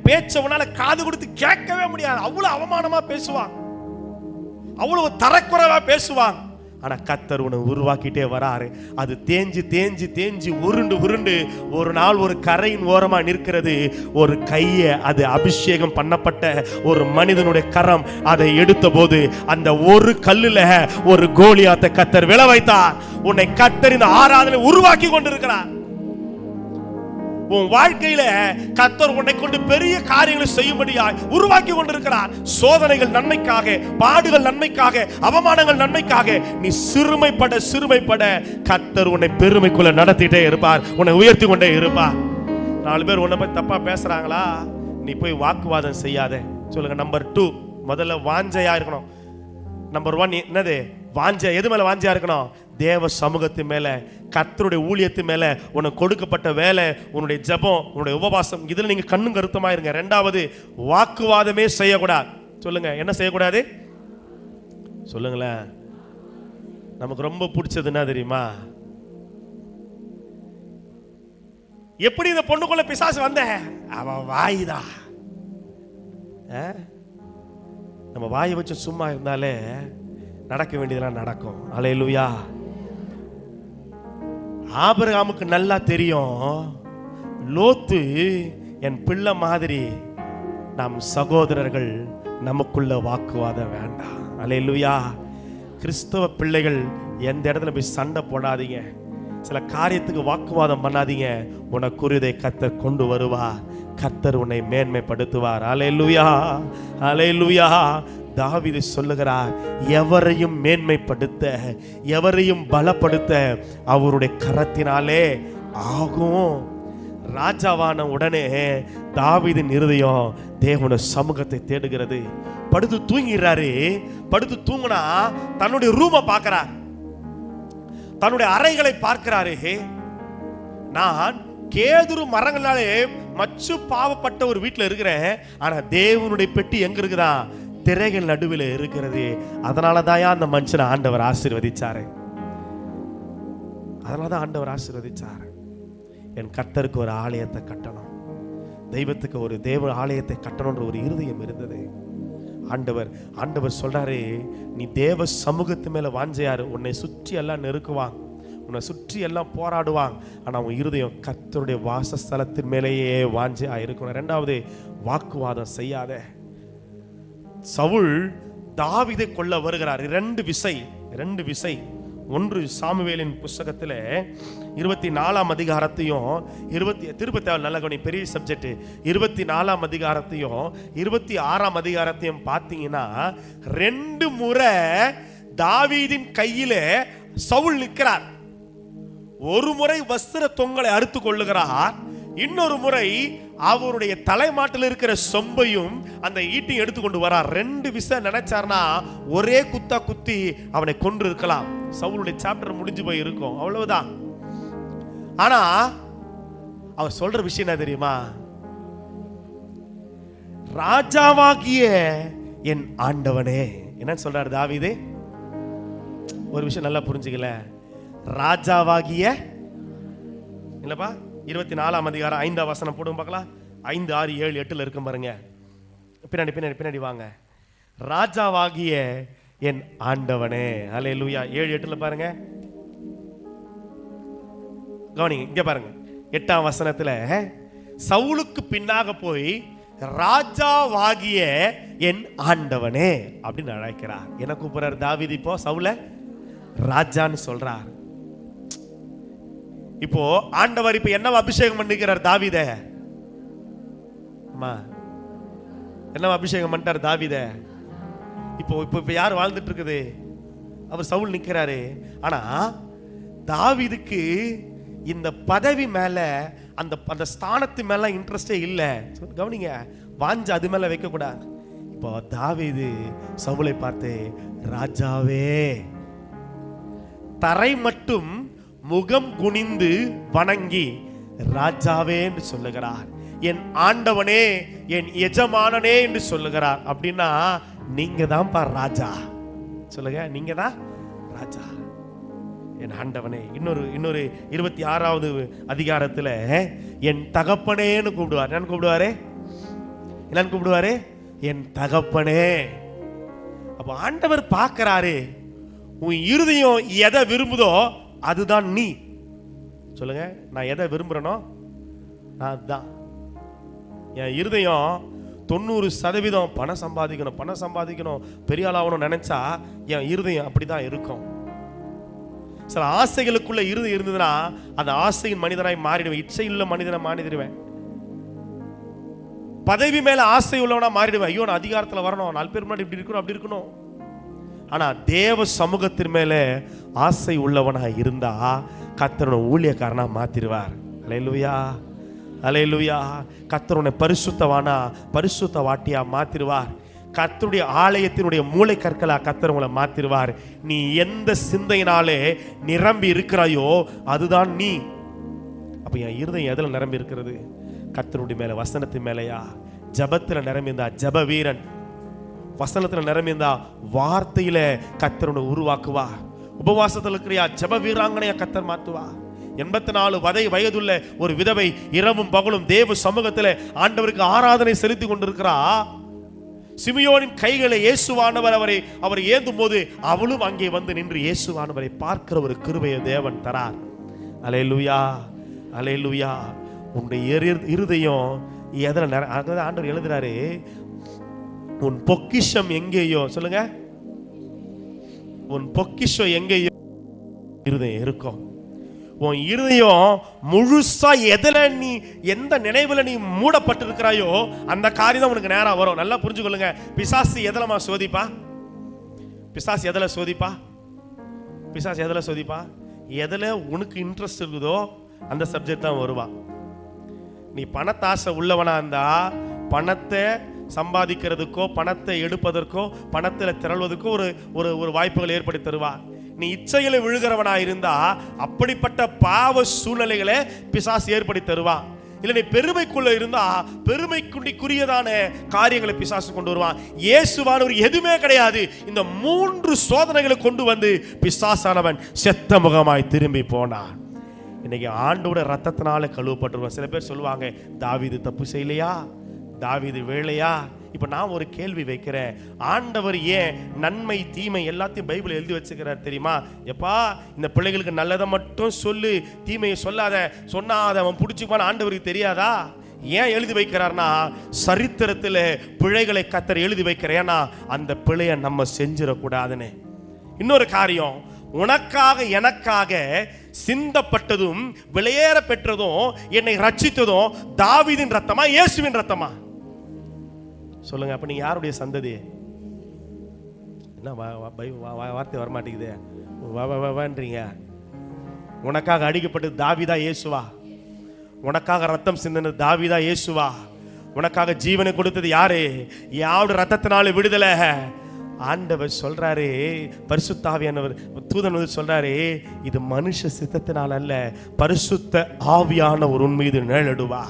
பேச்ச உன்னால காது கொடுத்து கேட்கவே முடியாது. அவ்வளவு அவமானமா பேசுவாங்க, அவ்வளவு தரக்குறைவா பேசுவாங்க. ஆனா கர்த்தர் உன்னை உருவாக்கிட்டே வராரு. அது தேஞ்சு தேஞ்சு தேஞ்சு உருண்டு உருண்டு ஒரு நாள் ஒரு கரையின் ஓரமா நிற்கிறது. ஒரு கையை, அது அபிஷேகம் பண்ணப்பட்ட ஒரு மனிதனுடைய கரம் அதை எடுத்த போது அந்த ஒரு கல்லுல ஒரு கோலியாத்தை கர்த்தர் விழ வைத்தார். உன்னை கர்த்தர் இந்த ஆராதனை உருவாக்கி கொண்டிருக்கிறார். உன் வாழ்க்கையில கர்த்தர் உன்னை கொண்டு பெரிய காரியங்களை செய்யும்படியாய் உருவாக்கி கொண்டிருக்கிறார். சோதனைகள் நன்மைக்காக, பாடுகள் நன்மைக்காக, அவமானங்கள் நன்மைக்காக. நீ சிறுமைப்பட கர்த்தர் உன்னை பெருமைக்குள்ள நடத்திட்டே இருப்பார், உன்னை உயர்த்தி கொண்டே இருப்பார். 4 பேர் உன்னை பத்தி தப்பா பேசுறாங்களா, நீ போய் வாக்குவாதம் செய்யாத. சொல்லுங்க. நம்பர் 2, முதல்ல வாஞ்சையா இருக்கணும். நம்பர் 1 என்னது? வாஞ்சை. எது மேல வாஞ்சையா இருக்கணும்? தேவ சமூகத்து மேல, கர்த்தருடைய ஊழியத்து மேல, உனக்கு கொடுக்கப்பட்ட வேலை, உன்னுடைய ஜெபம், உன்னுடைய உபவாசம், இதுல நீங்க கண்ணும் கருத்துமா இருங்க. 2வது, வாக்குவாதமே செய்யக்கூடாது. சொல்லுங்க, என்ன செய்யக்கூடாது? சொல்லுங்களேன். நமக்கு ரொம்ப பிடிச்சது என்ன தெரியுமா? எப்படி இந்த பொண்ணுக்குள்ள பிசாசு வந்த? அவன் வாய்தா. நம்ம வாயை வச்சு சும்மா இருந்தாலே நடக்க வேண்டியதெல்லாம் நடக்கும். அல்லேலூயா. ஆபிரகாமுக்கு நல்லா தெரியும், லோத்து என் பிள்ளை மாதிரி, நம் சகோதரர்கள், நமக்குள்ள வாக்குவாதம் வேண்டாம். அல்லேலூயா. கிறிஸ்தவ பிள்ளைகள் எந்த இடத்துல போய் சண்டை போடாதீங்க, சில காரியத்துக்கு வாக்குவாதம் பண்ணாதீங்க. உனக்குரியதை கர்த்தர் கொண்டு வருவார், கர்த்தர் உன்னை மேன்மைப்படுத்துவார். அல்லேலூயா, அல்லேலூயா. தாவீது சொல்லுகிறார், எவரையும் மேன்மைப்படுத்த, எவரையும் பலப்படுத்த அவருடைய கரத்தினாலே ஆகும். ராஜாவான உடனே தாவீதின் இருதயம் தேவனுடைய சமூகத்தை தேடுகிறது. படுத்து தூங்கிறாரு. படுத்து தூங்கினா தன்னுடைய ரூமை பார்க்கிறார், தன்னுடைய அறைகளை பார்க்கிறாரு. நான் கேதுரு மரங்களாலே மச்சு பாவப்பட்ட ஒரு வீட்டில் இருக்கிறேன். ஆனா தேவனுடைய பெட்டி எங்க இருக்குதா? திரைகள் நடுவில் இருக்கிறது. அதனாலதான் அந்த மனுஷனை ஆண்டவர் ஆசீர்வதிச்சாரு. அதனாலதான் ஆண்டவர் ஆசீர்வதிச்சாரு. என் கர்த்தருக்கு ஒரு ஆலயத்தை கட்டணும், தெய்வத்துக்கு ஒரு தேவ ஆலயத்தை கட்டணும்ன்ற ஒரு இருதயம் இருந்தது. ஆண்டவர் சொல்றாரு, நீ தேவ சமூகத்து மேல வாஞ்சையாரு. உன்னை சுற்றி எல்லாம் நெருக்குவாங்க, உன்னை சுற்றி எல்லாம் போராடுவாங்க. ஆனா உன் இருதயம் கர்த்தருடைய வாசஸ்தலத்தின் மேலேயே வாஞ்சையா இருக்கணும். 2வது, வாக்குவாதம் செய்யாத. சவுல் தாவீதை கொல்ல வருகிறார். 2 விசை. 1 சாமுவேலின் புஸ்தகத்தில் 24ஆம் அதிகாரத்தையும் திருப்ப தேவை, நல்ல கவனி, பெரிய சப்ஜெக்ட். 24ஆம் அதிகாரத்தையும் 26ஆம் அதிகாரத்தையும் பார்த்தீங்கன்னா 2 முறை தாவீதின் கையில சவுல் நிற்கிறார். ஒரு முறை வஸ்திர தொங்கலை அறுத்து கொள்ளுகிறார், இன்னொரு முறை அவருடைய தலைமாட்டில் இருக்கிற சொம்பையும் அந்த ஈட்டையும் எடுத்துக்கொண்டு வரார். 2 விஷயம் நினைச்சார்னா ஒரே குத்தா குத்தி அவனை கொன்று இருக்கலாம். சவுலுடைய சாப்டர் முடிஞ்சு போய் இருக்கும், அவ்வளவுதான். ஆனா அவர் சொல்ற விஷயம் என்ன தெரியுமா? ராஜாவாகிய என் ஆண்டவனே. என்ன சொல்றாரு தாவீது? ஒரு விஷயம் நல்லா புரிஞ்சுக்கல. ராஜாவாகிய இல்லப்பா, 24ஆம் அதிகாரம் 5ஆம் வசனம் போடுவோம் பார்க்கலாம். 5, 6, 7, 8 இருக்கும் பாருங்க. பின்னாடி பின்னாடி பின்னாடி வாங்க. ராஜாவாகிய என் ஆண்டவனே. அல்லேலூயா. 7, 8 பாருங்க, கவனிங்க. இங்க பாருங்க 8ஆம் வசனத்துல சவுலுக்கு பின்னாக போய் ராஜாவாகிய என் ஆண்டவனே அப்படின்னு அழைக்கிறார். என்ன கூப்பிடுறார் தாவீது? இப்போ சவுல ராஜான்னு சொல்றார். இப்போ ஆண்டவர் இப்ப என்ன அபிஷேகம் பண்ணிக்கிறார் தாவீத? என்ன அபிஷேகம் பண்ணிட்டார் தாவீத? இப்போ இப்போ யார் வாழ்ந்துட்டு இருக்குது? அவர் சவுல் நிக்கிறாரு. ஆனா தாவீதுக்கு இந்த பதவி மேல அந்த அந்த ஸ்தானத்து மேல இன்ட்ரெஸ்டே இல்லை. கவனிங்க, வாஞ்ச அது மேல வைக்க கூடாது. இப்போ தாவீது சவுலை பார்த்து ராஜாவே, தரை மட்டும் முகம் குனிந்து வணங்கி ராஜாவே என்று சொல்லுகிறார். என் ஆண்டவனே, என் எஜமானனே என்று சொல்லுகிறார். அப்படின்னா நீங்க தான் பா ராஜா. சொல்லுங்க, நீங்க தான் ராஜா, என் ஆண்டவனே. இன்னொரு 26வது அதிகாரத்துல என் தகப்பனேன்னு கூப்பிடுவார். என்னன்னு கூப்பிடுவாரு? என்னன்னு கூப்பிடுவாரு? என் தகப்பனே. அப்ப ஆண்டவர் பார்க்கிறாரு, உன் இருதயம் எதை விரும்புதோ அதுதான் நீ. சொல்லுங்க, நான் எதை விரும்புறேனோ நான் தான். என் இருதயம் 90% பணம் சம்பாதிக்கணும், பெரிய ஆளாகணும் நினைச்சா என் இருதயம் அப்படிதான் இருக்கும். சில ஆசைகளுக்குள்ள இருதயம் இருந்ததுன்னா அந்த ஆசையின் மனிதனாய் மாறிடுவேன், இச்சையுள்ள மனிதனை மாறிடுவேன், பதவி மேல ஆசை உள்ளவனா மாறிடுவேன். ஐயோ, நான் அதிகாரத்தில் வரணும், 4 பேர் முன்னாடி இப்படி இருக்கணும், அப்படி இருக்கணும். ஆனா தேவ சமூகத்தின் மேல ஆசை உள்ளவனா இருந்தா கர்த்தர் ஊழியக்காரனா மாத்திடுவார். அல்லேலூயா, அல்லேலூயா. கர்த்தர் உன்னை பரிசுத்தவானா, பரிசுத்த வாட்டியா மாத்திடுவார். கர்த்தருடைய ஆலயத்தினுடைய மூளை கற்களா கர்த்தர் உங்களை மாத்திடுவார். நீ எந்த சிந்தையினாலே நிரம்பி இருக்கிறாயோ அதுதான் நீ. அப்ப என் இருதயம் எதுல நிரம்பி இருக்கிறது? கர்த்தருடைய மேல, வசனத்தின் மேலையா? ஜபத்துல நிரம்பியிருந்தா ஜப வீரன், வசனத்துல நிரம்பியிருந்தா வார்த்தையில கர்த்தருடைய உருவாக்குவா. உபவாசத்தில் இருக்கிறியா? ஜப வீராங்கனையா கர்த்தர் மாத்துவா. 84 வயதுள்ள ஒரு விதவை இரவும் பகலும் தேவ சமூகத்தில் ஆண்டவருக்கு ஆராதனை செலுத்தி கொண்டிருக்கிறா. சிமியோனின் கைகளை இயேசுவானவர் அவரை ஏந்தும் போது அவளும் அங்கே வந்து நின்று இயேசுவானவரை பார்க்கிற ஒரு கிருபையை தேவன் தரார். அல்லேலூயா, அல்லேலூயா. உன்னுடைய இருதயம் எதில் ஆண்டவர் எழுதுறாரு, உன் பொக்கிஷம் எங்கேயோ, சொல்லுங்க, உன் பொக்கிஷம் எங்கேயோ இருதயம் இருக்கும். உன் இருதயம் முழுசா எதுல நீ, எந்த நினைவுல நீ மூடப்பட்டிருக்கிறாயோ அந்த காரியம் தான் உனக்கு நேரா வரும். நல்லா புரிஞ்சுக்கொள்ளுங்க. பிசாசு எதுலமா சோதிப்பா? பிசாசு எதுல சோதிப்பா? பிசாசு எதுல சோதிப்பா? எதுல உனக்கு இன்ட்ரெஸ்ட் இருக்குதோ அந்த சப்ஜெக்ட் தான் வருவான். நீ பணத்தாசை உள்ளவனா இருந்தா பணத்தை சம்பாதிக்கிறதுக்கோ பணத்தை எடுப்பதற்கோ பணத்தில் திரள்வதற்கோ ஒரு வாய்ப்புகள் ஏற்படுத்தி தருவா. நீ இச்சைகளை விழுகிறவனா இருந்தா அப்படிப்பட்ட பாவ சூழ்நிலைகளை பிசாசு ஏற்படுத்தி தருவா. இல்லை நீ பெருமைக்குள்ள இருந்தா பெருமைக்குரியதான காரியங்களை பிசாசு கொண்டு வருவான். இயேசுவானவர் எதுவுமே கிடையாது. இந்த 3 சோதனைகளை கொண்டு வந்து பிசாசானவன் செத்த முகமாய் திரும்பி போனான். இன்னைக்கு ஆண்டோட ரத்தத்தினால கழுவப்பட்டுருவான். சில பேர் சொல்லுவாங்க, தாவீது தப்பு செய்யலையா, தாவீது வேலையா? இப்ப நான் ஒரு கேள்வி வைக்கிறேன், ஆண்டவர் ஏன் நன்மை தீமை எல்லாத்தையும் பைபிள் எழுதி வச்சுக்கிறார் தெரியுமா? எப்பா, இந்த பிள்ளைகளுக்கு நல்லதை மட்டும் சொல்லு, தீமையை சொல்லாத, சொன்னாத அவன் பிடிச்சிக்குவான்னு ஆண்டவருக்கு தெரியாதா? ஏன் எழுதி வைக்கிறார்னா, சரித்திரத்தில் பிழைகளை கர்த்தர் எழுதி வைக்கிறேன், ஏன்னா அந்த பிழையை நம்ம செஞ்சிடக்கூடாதுன்னு. இன்னொரு காரியம், உனக்காக எனக்காக சிந்தப்பட்டதும் வெளியேற பெற்றதும் என்னை ரட்சித்ததும் தாவீதின் ரத்தமா இயேசுவின் ரத்தமா? சொல்லுங்க. அப்ப நீங்க யாருடைய சந்ததி? என்ன வார்த்தை வரமாட்டேங்குது, வான்றீங்க. உனக்காக அடிக்கப்பட்டது தாவீதா இயேசுவா? உனக்காக ரத்தம் சிந்தினது தாவீதா இயேசுவா? உனக்காக ஜீவனை கொடுத்தது யாரு? யாவோட ரத்தத்தினால விடுதலை. ஆண்டவர் சொல்றாரு, பரிசுத்தாவியானவர் தூதன் வந்து சொல்றாரு, இது மனுஷ சித்தத்தினால் அல்ல, பரிசுத்த ஆவியான ஒரு உண்மைது நிழலிடுவா.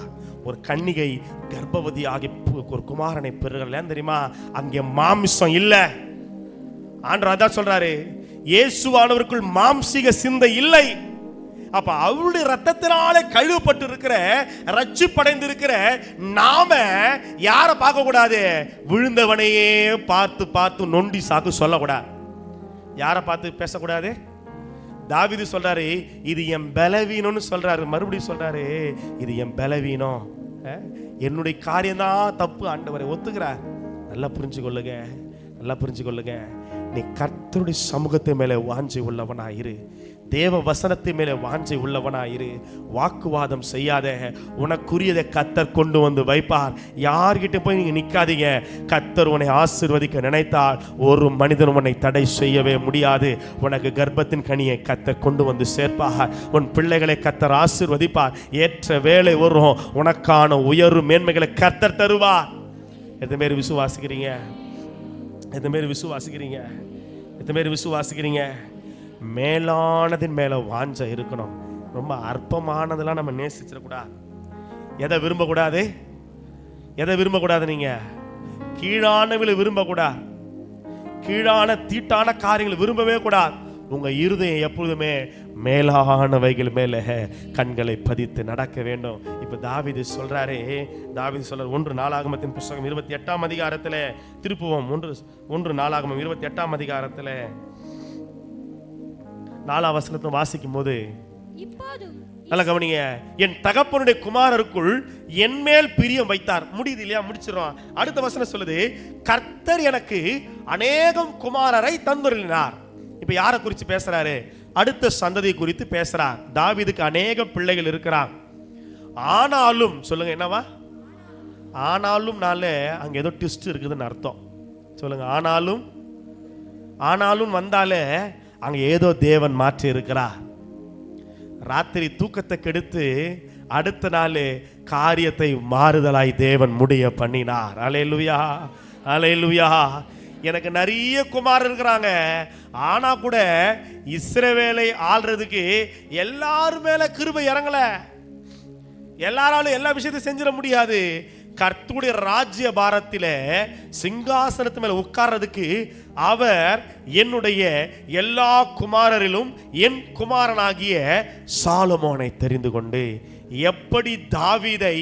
ஒரு கன்னிகை கர்ப்பவதி ஆகி ஒரு குமாரனை பெறுகிறல தெரியுமா? அங்கே மாமிசம் இல்ல. ஆண்டவர் அதான் சொல்றாரு, இயேசுவானவருக்குள் மாம்சீக சிந்தை இல்லை. அப்ப அவருடைய ரத்தத்தினாலே கழுவப்பட்டு இருக்கிற, ரட்சிப்படைந்து இருக்கிற நாம யாரை பார்க்க கூடாது? விழுந்தவனையே பார்த்து பார்த்து நொண்டி சாக்கு சொல்லக்கூடாது. யாரை பார்த்து பேசக்கூடாது? தாவீது சொல்றாரு, இது என் பலவீனம்னு சொல்றாரு. மறுபடியும் சொல்றாரு, இது என் பலவீனம், என்னுடைய காரியம் தான் தப்பு. ஆண்டவரை ஒத்துக்கிறார். நல்லா புரிஞ்சுக்கொள்ளுங்க, நல்லா புரிஞ்சுக்கொள்ளுங்க. நீ கர்த்தருடைய சமூகத்தை மேலே வாஞ்சை உள்ளவனாயிரு, தேவ வசனத்தை மேலே வாஞ்சை உள்ளவனாயிரு. வாக்குவாதம் செய்யாத. உனக்குரியதை கர்த்தர் கொண்டு வந்து வைப்பார். யார்கிட்ட போய் நீங்க நிக்காதீங்க. கர்த்தர் உன்னை ஆசீர்வதிக்க நினைத்தால் ஒரு மனிதன் உன்னை தடை செய்யவே முடியாது. உனக்கு கர்ப்பத்தின் கனியை கர்த்தர் கொண்டு வந்து சேர்ப்பார். உன் பிள்ளைகளை கர்த்தர் ஆசீர்வதிப்பார். ஏற்ற வேலை வரும். உனக்கான உயர்வு மேன்மைகளை கர்த்தர் தருவார். எத்தனை பேர் விசுவாசிக்கிறீங்க? எத்தனை பேர் விசுவாசிக்கிறீங்க? எத்தனை பேர் விசுவாசிக்கிறீங்க? மேலானதின் மேல வாஞ்ச இருக்கணும். ரொம்ப அற்பமானதெல்லாம் நம்ம நேசிச்சிடக்கூடாது. எதை விரும்பக்கூடாது? எதை விரும்பக்கூடாது? நீங்க கீழானவங்களை விரும்பக்கூடாது. கீழான தீட்டான காரியங்களை விரும்பவே கூடாது. உங்க இருதயம் எப்பொழுதுமே மேலானவைகள் மேல கண்களை பதித்து நடக்க வேண்டும். இப்ப தாவீது சொல்றாரு, தாவீது சொல்றாரு 1 நாளாகமத்தின் புத்தகம் 28ஆம் அதிகாரத்துல, திருப்புவோம் 1 நாளாகமம் 28ஆம் அதிகாரத்துல 4ஆம் வசனத்தை வாசிக்கும் போது நல்ல கவனிங்க. என் தகப்பனுடைய குமாரருக்குள் என் மேல் பிரியம் வைத்தார். முடியுது இல்லையா? முடிச்சிடும். அடுத்த வசனம் சொல்லுது, கர்த்தர் எனக்கு அநேகம் குமாரரை தந்துள்ளார். இப்ப யாரை குறித்து பேசுறாரு? அடுத்த சந்ததியை குறித்து பேசுறார். தாவீதுக்கு அநேக பிள்ளைகள் இருக்கிறார். ஆனாலும் சொல்லுங்க, என்னவா? ஆனாலும் நாள அங்க ஏதோ ட்விஸ்ட் இருக்குதுன்னு அர்த்தம். சொல்லுங்க, ஆனாலும். ஆனாலும் வந்தாலே அங்க ஏதோ தேவன் மாற்றி இருக்கிறார். ராத்திரி தூக்கத்தை கெடுத்து அடுத்த நாள் காரியத்தை மாறுதலாய் தேவன் முடிய பண்ணினார். அல்லேலூயா, அல்லேலூயா. எனக்கு நிறைய குமாரர் இருக்கிறாங்க. ஆனா கூட இஸ்ரவேலை ஆள்றதுக்கு எல்லாரும் மேல கிருபை இறங்கல. எல்லாராலும் எல்லா விஷயத்தையும் செஞ்சிட முடியாது. கர்த்தருடைய ராஜ்ய பாரத்திலே சிங்காசனத்து மேல உட்கார்றதுக்கு அவர் என்னுடைய எல்லா குமாரரிலும் என் குமாரனாகிய சாலமோனை தெரிந்து கொண்டு, எப்படி தாவீதை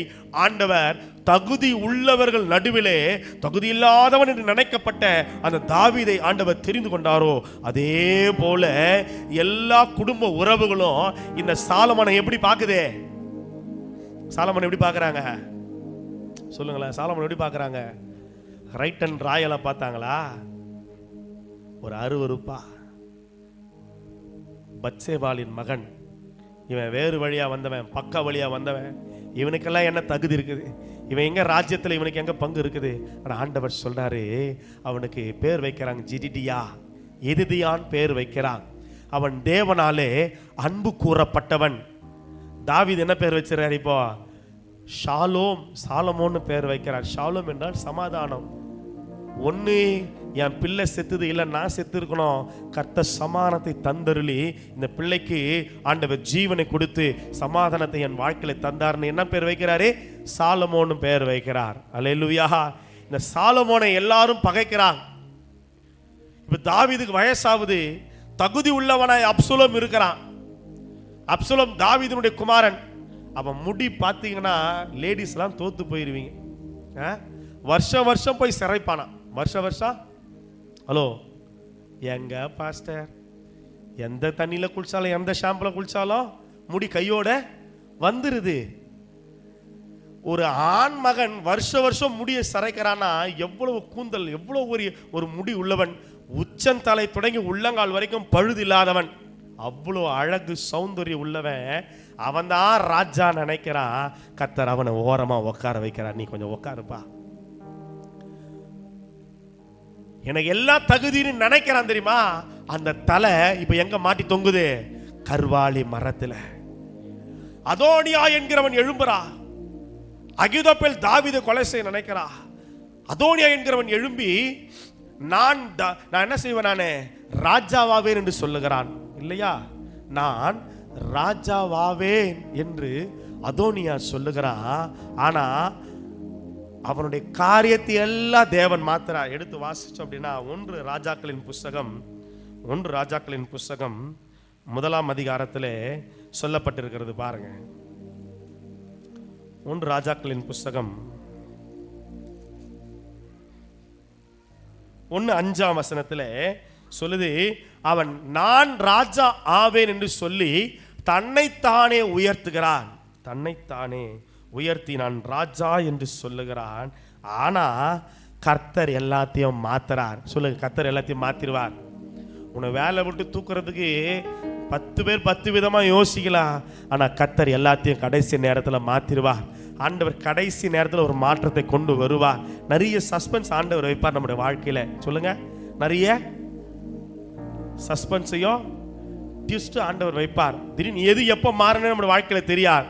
ஆண்டவர் தகுதி உள்ளவர்கள் நடுவிலே தகுதி இல்லாதவன் என்று நினைக்கப்பட்ட அந்த தாவீதை ஆண்டவர் தெரிந்து கொண்டாரோ, அதே போல எல்லா குடும்ப உறவுகளும் இந்த சாலமோனை எப்படி பார்க்குதே? சாலமோனை எப்படி பார்க்கறாங்க? சொல்லுங்களேன், சாலமோன் எப்படி பார்க்கறாங்க? ரைட் அண்ட் ராயலா பார்த்தாங்களா? ஒரு அருவருப்பா. பத்சேபாலின் மகன் இவன், வேறு வழியா வந்தவன், பக்க வழியா வந்தவன், இவனுக்கெல்லாம் என்ன தகுதி இருக்குது? இவன் எங்க ராஜ்யத்தில் இவனுக்கு எங்க பங்கு இருக்குது? ஆனா ஆண்டவர் சொல்றாரு, அவனுக்கு பேர் வைக்கிறாங்க ஜிடிடியா, எதிதியான் பேர் வைக்கிறான். அவன் தேவனாலே அன்பு கூறப்பட்டவன். தாவீது என்ன பேர் வச்சிருக்காரு இப்போ? ஷாலோம், சாலமோன்னு பேர் வைக்கிறார். ஷாலோம் என்றால் சமாதானம். ஒன்று என் பிள்ளை செத்துது, இல்லை நான் செத்து இருக்கணும், கர்த்தர் சமாதானத்தை தந்தருளி இந்த பிள்ளைக்கு ஆண்டவர் ஜீவனை கொடுத்து சமாதானத்தை என் வாழ்க்கையில தந்தார்னு என்ன பேர் வைக்கிறாரு? சாலமோன்னு பேர் வைக்கிறார். அல்லேலூயா. இந்த சாலமோனை எல்லாரும் பகைக்கிறான். இப்ப தாவீதுக்கு வயசாகுது. தகுதி உள்ளவனாய் அப்சலோம் இருக்கிறான். அப்சலோம் தாவீதுனுடைய குமாரன். அவன் முடி பார்த்தீங்கன்னா லேடிஸ்லாம் தோத்து போயிருவீங்க. வருஷம் வருஷம் போய் சிறைப்பானா, வருஷம் வருஷம். ஹலோ, எங்க பாஸ்டர் எந்த தண்ணியில குளிச்சாலும் எந்த ஷாம்புல குளிச்சாலும் முடி கையோட வந்துருது. ஒரு ஆண் மகன் வருஷ வருஷம் முடியை சரைக்கிறான்னா எவ்வளவு கூந்தல், எவ்வளவு ஒரு முடி உள்ளவன், உச்சந்தலை தொடங்கி உள்ளங்கால் வரைக்கும் பழுது இல்லாதவன், அவ்வளோ அழகு சௌந்தரியம் உள்ளவன். அவன் தான் ராஜா நினைக்கிறான். கர்த்தர் அவனை ஓரமா உட்கார வைக்கிறார். நீ கொஞ்சம் உட்காருப்பா, எனக்கு எல்லா தகுதியும் நினைக்கிறான் தெரியுமா? அந்த தலை இப்ப எங்க மாட்டி தொங்குது? கர்வாலி மரத்துல. அதோனியா என்கிறவன் எழும்புறா. அகிதோப்பேல் தாவீதை கொலை செய்ய நினைக்கிறா. அதோனியா என்கிறவன் எழும்பி நான் என்ன செய்வேன், நானே ராஜாவாவேன் என்று சொல்லுகிறான் இல்லையா? நான் ராஜாவாவேன் என்று அதோனியா சொல்லுகிறான். ஆனா அவனுடைய காரியத்தை எல்லாம் தேவன் மாத்திரா. எடுத்து வாசிச்சோம் அப்படின்னா 1 ராஜாக்களின் புஸ்தகம் 1ஆம் அதிகாரத்திலே சொல்லப்பட்டிருக்கிறது பாருங்க. 1 ராஜாக்களின் புஸ்தகம் 1:5 வசனத்திலே சொல்லுது, அவன் நான் ராஜா ஆவேன் என்று சொல்லி தன்னைத்தானே உயர்த்துகிறான். தன்னைத்தானே உயர்த்தி நான் ராஜா என்று சொல்லுகிறான். ஆனா கர்த்தர் எல்லாத்தையும் மாத்துறார். சொல்லுங்க, கர்த்தர் எல்லாத்தையும் மாத்திருவார். உன்னை வேலை விட்டு தூக்குறதுக்கு 10 பேர் 10 விதமா யோசிக்கலாம். ஆனா கர்த்தர் எல்லாத்தையும் கடைசி நேரத்தில் மாத்திருவார். ஆண்டவர் கடைசி நேரத்தில் ஒரு மாற்றத்தை கொண்டு வருவார். நிறைய சஸ்பென்ஸ் ஆண்டவர் வைப்பார் நம்முடைய வாழ்க்கையில. சொல்லுங்க, நிறைய சஸ்பென்ஸையும் ட்விஸ்ட் ஆண்டவர் வைப்பார். திடீர்னு எது எப்போ மாறணும் நம்முடைய வாழ்க்கையில தெரியாது.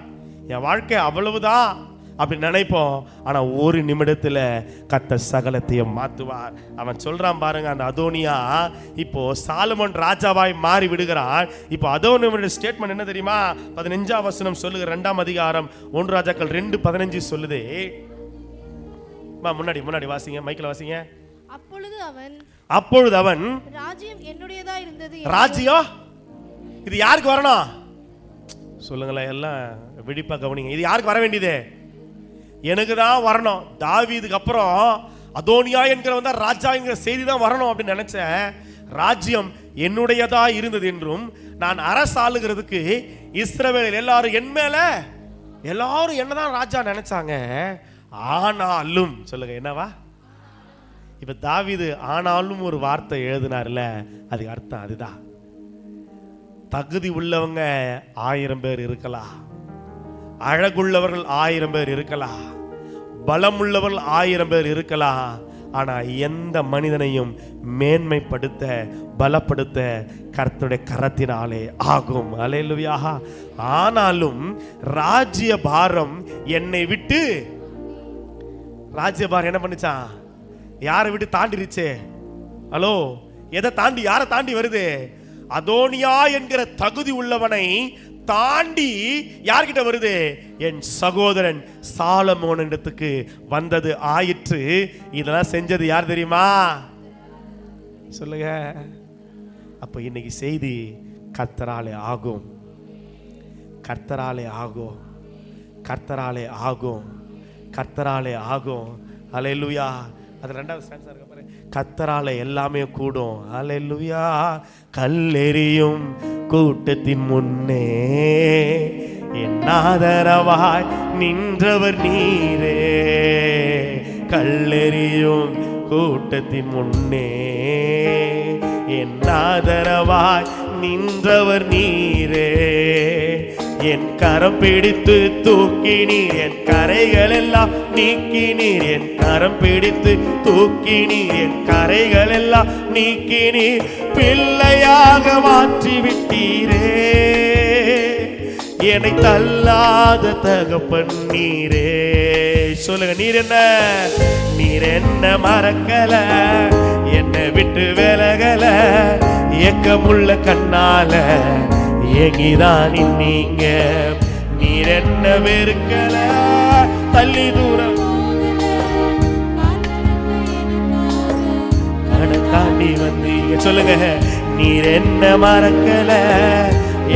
என் வாழ்க்கை அவ்வளவுதான் அப்படி நினைப்போம். ஆனா ஒரு நிமிடத்துல கர்த்தர் சகலத்தையும் மாத்துவார். அவன் சொல்றான் பாருங்க, அந்த அதோனியா இப்போ சாலமோன் ராஜாவாய் மாறி விடுகிறான். இப்போ அதோனியோட ஸ்டேட்மெண்ட் என்ன தெரியுமா? 15ஆம் வசனம் சொல்லுகிற 2ஆம் அதிகாரம் 1 ராஜாக்கள் 2:15 சொல்லுது. முன்னாடி வாசிங்க, மைக்கில் வாசிங்க. அப்பொழுது அவன் ராஜ்யம் என்னுடையதா இருந்தது. ராஜ்யம் இது யாருக்கு வரணும்? சொல்லுங்களேன், எல்லாம் விழிப்பா கவனிங்க. இது யாருக்கு வர வேண்டியது? எனக்கு தான் வரணும். தாவீதுக்கு அப்புறம் அதோனியா என்கிறவன் தான் ராஜா என்கிற செய்தி தான் வரணும் அப்படின்னு நினைச்சேன். ராஜ்யம் என்னுடையதா இருந்தது என்றும் நான் அரசாளுகிறதுக்கு இஸ்ரவேல் எல்லாரும் என் மேல எல்லாரும் என்னதான் ராஜா நினைச்சாங்க. ஆனாலும் சொல்லுங்க, என்னவா? இப்ப தாவீது ஆனாலும் ஒரு வார்த்தை எழுதினார்ல, அதுக்கு அர்த்தம் அதுதான். தகுதி உள்ளவங்க 1000 பேர் இருக்கலாம், அழகுள்ளவர்கள் 1000 பேர் இருக்கலாம், பலமுள்ளவர்கள் 1000 பேர் இருக்கலாம். ஆனா எந்த மனிதனையும் மேன்மைப்படுத்த பலப்படுத்த கர்த்தருடைய கரத்தினாலே ஆகும். அல்லேலூயா. ஆனாலும் ராஜ்ய பாரம் என்னை விட்டு, ராஜ்ய பாரம் என்ன பண்ணுச்சான்? யாரை விட்டு தாண்டிருச்சு? ஹலோ, எதை தாண்டி, யாரை தாண்டி வருது? அதோனியா என்கிற தகுதி உள்ளவனை தாண்டி யார்கிட்ட வருது? என் சகோதரன் சாலமோன் இடத்துக்கு வந்தது ஆயிற்று. இதெல்லாம் செஞ்சது யார் தெரியுமா? சொல்லுங்க. அப்ப இன்னைக்கு செய்தி கர்த்தராலே ஆகும், கர்த்தராலே ஆகும், கர்த்தராலே ஆகும், கர்த்தராலே ஆகும். அல்லேலூயா. அது 2வது ஸ்டான்ஸா இருக்க பாரு. கர்த்தராலே எல்லாமே கூடும். அல்லேலூயா. கல்லெறியும் கூட்டத்தின் முன்னே என் ஆதரவாய் நின்றவர் நீரே. கல்லெறியும் கூட்டத்தின் முன்னே என் ஆதரவாய் நின்றவர் நீரே. என் கரம் பிடித்து தூக்கினீர், என் கரைகள் எல்லாம் நீக்கினீர். என் கரம் பிடித்து தூக்கினீர், என் கரைகள் எல்லாம் நீக்கினீர். பிள்ளையாக மாற்றி விட்டீரே, என்னை தள்ளாத தகப்பன் நீரே. சொல்லுங்க, நீர் என்ன மறக்கல, என்னை விட்டு விலகல. ஏக்கமுள்ள கண்ணால ஏங்கிதான் நீங்க. நீர் என்ன வெறுக்கல, தள்ளி தூரம் தாண்டி வந்தீங்க. சொல்லுங்க, நீர் என்ன மறக்கல,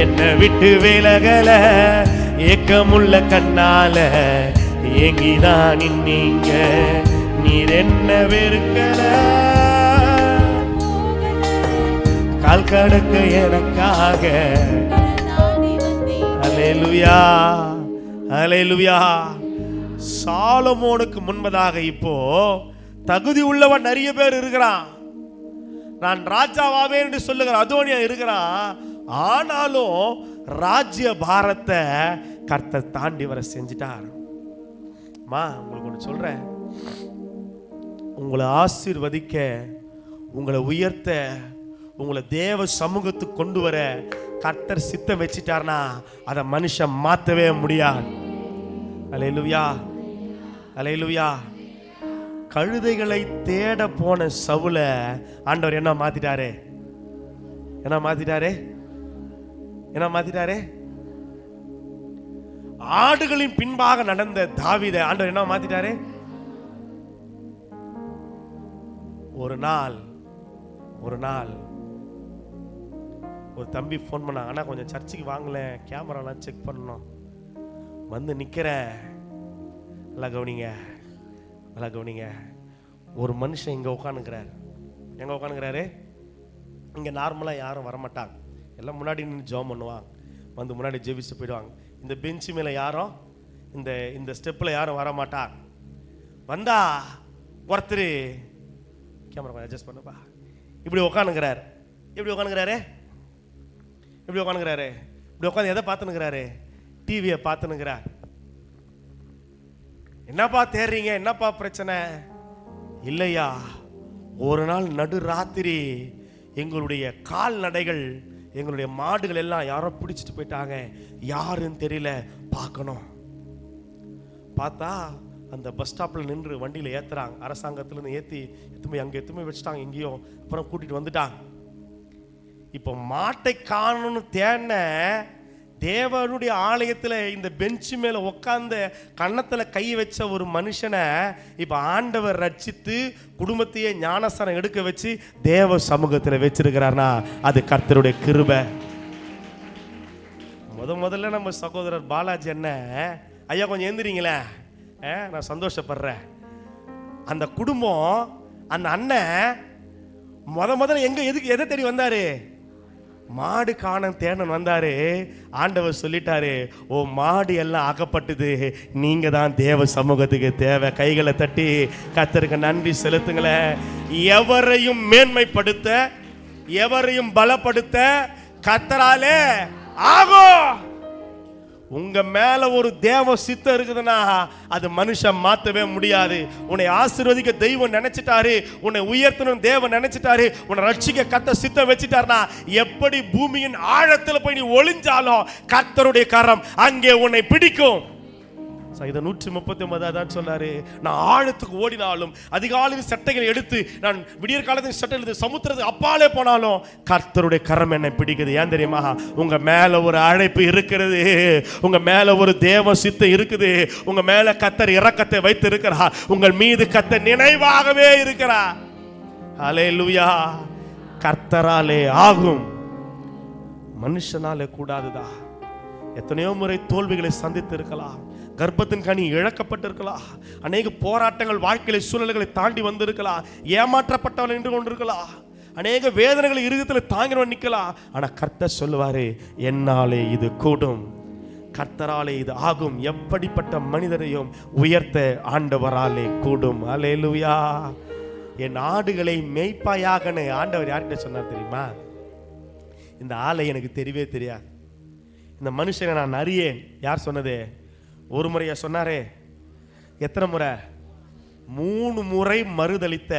என்னை விட்டு விலகல. ஏக்கமுள்ள கண்ணால ஏங்கிதான் நீங்க. நீர் என்ன வெறுக்கல, கால் கடக்க எனக்காக. அல்லேலூயா, அல்லேலூயா. சாலமோனுக்கு முன்பதாக இப்போ தகுதி உள்ளவன் நிறைய பேர் இருக்கிறான். நான் ராஜாவாவே என்று சொல்லுகிற அதோனியா இருக்கிறான். ஆனாலும் ராஜ்ய பாரத்தை கர்த்தர் தாண்டி வர செஞ்சிட்டார். உங்களுக்கு ஒன்று சொல்றேன், உங்களை ஆசீர்வதிக்க, உங்களை உயர்த்த, உங்களை தேவ சமூகத்துக்கு கொண்டு வர கர்த்தர் சித்தம் வச்சிட்டார்னா அதை மனுஷன் மாத்தவே முடியாது. அல்லேலூயா, அல்லேலூயா. கழுதைகளை தேட போன சவுல ஆண்டவர் என்ன மாத்திட்டாரு? என்ன மாத்திட்டாரு? என்ன மாத்திட்டாரு? ஆடுகளின் பின்பாக நடந்த தாவீதை ஆண்டவர் என்ன மாத்திட்டாரு? ஒரு நாள் ஒரு தம்பி ஃபோன் பண்ணாங்க, அண்ணா கொஞ்சம் சர்ச்சுக்கு வாங்கல, கேமராலாம் செக் பண்ணணும். வந்து நிற்கிறேன். நல்லா கவனிங்க, நல்லா கவனிங்க. ஒரு மனுஷன் இங்கே உட்காந்துக்கிறார். எங்கே உட்காந்துக்கிறாரு? இங்கே நார்மலாக யாரும் வரமாட்டாங்க, எல்லாம் முன்னாடி நின்று ஜெபம் பண்ணுவாங்க, வந்து முன்னாடி ஜெபிச்சு போயிடுவாங்க. இந்த பெஞ்சு மேலே யாரும் இந்த ஸ்டெப்பில் யாரும் வரமாட்டாங்க. வந்தா ஒருத்தர் கேமரா கொஞ்சம் அட்ஜஸ்ட் பண்ணுப்பா, இப்படி உட்காந்துக்கிறார். எப்படி உட்காந்துக்கிறாரு? எப்படி உட்காந்துக்கிறாரு? இப்படி உட்காந்து எதை பார்த்துனுக்கிறாரு? டிவியை பார்த்துனுக்கிறார். என்னப்பா தேடுறீங்க, என்னப்பா பிரச்சனை? இல்லையா, ஒரு நாள் நடு ராத்திரி எங்களுடைய கால்நடைகள், எங்களுடைய மாடுகள் எல்லாம் யாரோ பிடிச்சிட்டு போயிட்டாங்க, யாருன்னு தெரியல, பார்க்கணும். பார்த்தா அந்த பஸ் ஸ்டாப்பில் நின்று வண்டியில் ஏற்றுறாங்க. அரசாங்கத்திலேருந்து ஏற்றி அங்கே எத்துமே வச்சுட்டாங்க எங்கேயோ. அப்புறம் கூட்டிகிட்டு வந்துட்டாங்க. இப்போ மாட்டை காணணும்னு தேடின தேவனுடைய ஆலயத்தில் இந்த பெஞ்சு மேலே உட்காந்து கன்னத்தில் கை வச்ச ஒரு மனுஷனை இப்போ ஆண்டவர் ரட்சித்து குடும்பத்தையே ஞானஸ்தானம் எடுக்க வச்சு தேவ சமூகத்தில் வச்சிருக்கிறார்னா அது கர்த்தருடைய கிருபை. முதல்ல நம்ம சகோதரர் பாலாஜி என்ன, ஐயா கொஞ்சம் எழுந்திரீங்களே, நான் சந்தோஷப்படுறேன். அந்த குடும்பம், அந்த அண்ணன் முதல்ல எதை தேடி வந்தாரு? மாடு காண தேடணும் வந்தாரு. ஆண்டவர் சொல்லிட்டாரு, ஓ மாடு எல்லாம் அகப்பட்டது, நீங்க தான் தேவ சமூகத்துக்கு தேவை. கைகளை தட்டி கர்த்தருக்கு நன்றி செலுத்துங்களேன். எவரையும் மேன்மைப்படுத்த, எவரையும் பலப்படுத்த கர்த்தராலே ஆகும். உங்க மேல ஒரு தேவ சித்தம் இருக்குதுன்னா அது மனுஷன் மாத்தவே முடியாது. உன்னை ஆசீர்வதிக்க தெய்வம் நினைச்சிட்டாரு, உன்னை உயர்த்தணும் தேவன் நினைச்சிட்டாரு, உன்னை ரட்சிக்க கர்த்தர் சித்தம் வச்சிட்டாருனா எப்படி பூமியின் ஆழத்துல போய் நீ ஒளிஞ்சாலும் கர்த்தருடைய கரம் அங்கே உன்னை பிடிக்கும். இதை 139 தான் சொன்னாரு. நான் ஆழத்துக்கு ஓடினாலும், அதிகாலையில் சட்டைகளை எடுத்து நான் விடியற் காலத்தில் சட்டை எடுத்து சமுத்திரத்துக்கு அப்பாலே போனாலும் கர்த்தருடைய கரம் என்னை பிடிக்குது. ஏன் தெரியுமா? உங்க மேல ஒரு அழைப்பு இருக்கிறது, உங்க மேல ஒரு தேவ சித்தம் இருக்குது, உங்க மேல கர்த்தர் இரக்கத்தை வைத்து இருக்கிறார், உங்கள் மீது கர்த்தர் நினைவாகவே இருக்கிறார். ஹல்லேலூயா. கர்த்தராலே ஆகும், மனுஷனாலே கூடாதுதா. எத்தனையோ முறை தோல்விகளை சந்தித்து இருக்கலாம், கர்ப்பத்தின் கனி இழக்கப்பட்டிருக்கலாம், அநேக போராட்டங்கள் வாழ்க்கையில சூழ்நிலைகளை தாண்டி வந்திருக்கலாம், ஏமாற்றப்பட்டவன் நின்று கொண்டிருக்கலாம், அநேக வேதனைகளை இருதயத்தில் தாங்கினவன் நிற்கலாம். ஆனா கர்த்தர் சொல்லுவாரு, என்னாலே இது கூடும், கர்த்தராலே இது ஆகும். எப்படிப்பட்ட மனிதரையும் உயர்த்த ஆண்டவராலே கூடும். அல்லேலூயா. என் ஆடுகளை மேய்ப்பாயாகன்னு ஆண்டவர் யார்கிட்ட சொன்னார் தெரியுமா? இந்த ஆளை எனக்கு தெரியவே தெரியாது, இந்த மனுஷனை நான் அறியேன். யார் சொன்னது? ஒரு முறையா சொன்னாரே? எத்தனை முறை? 3 முறை மறுதளித்த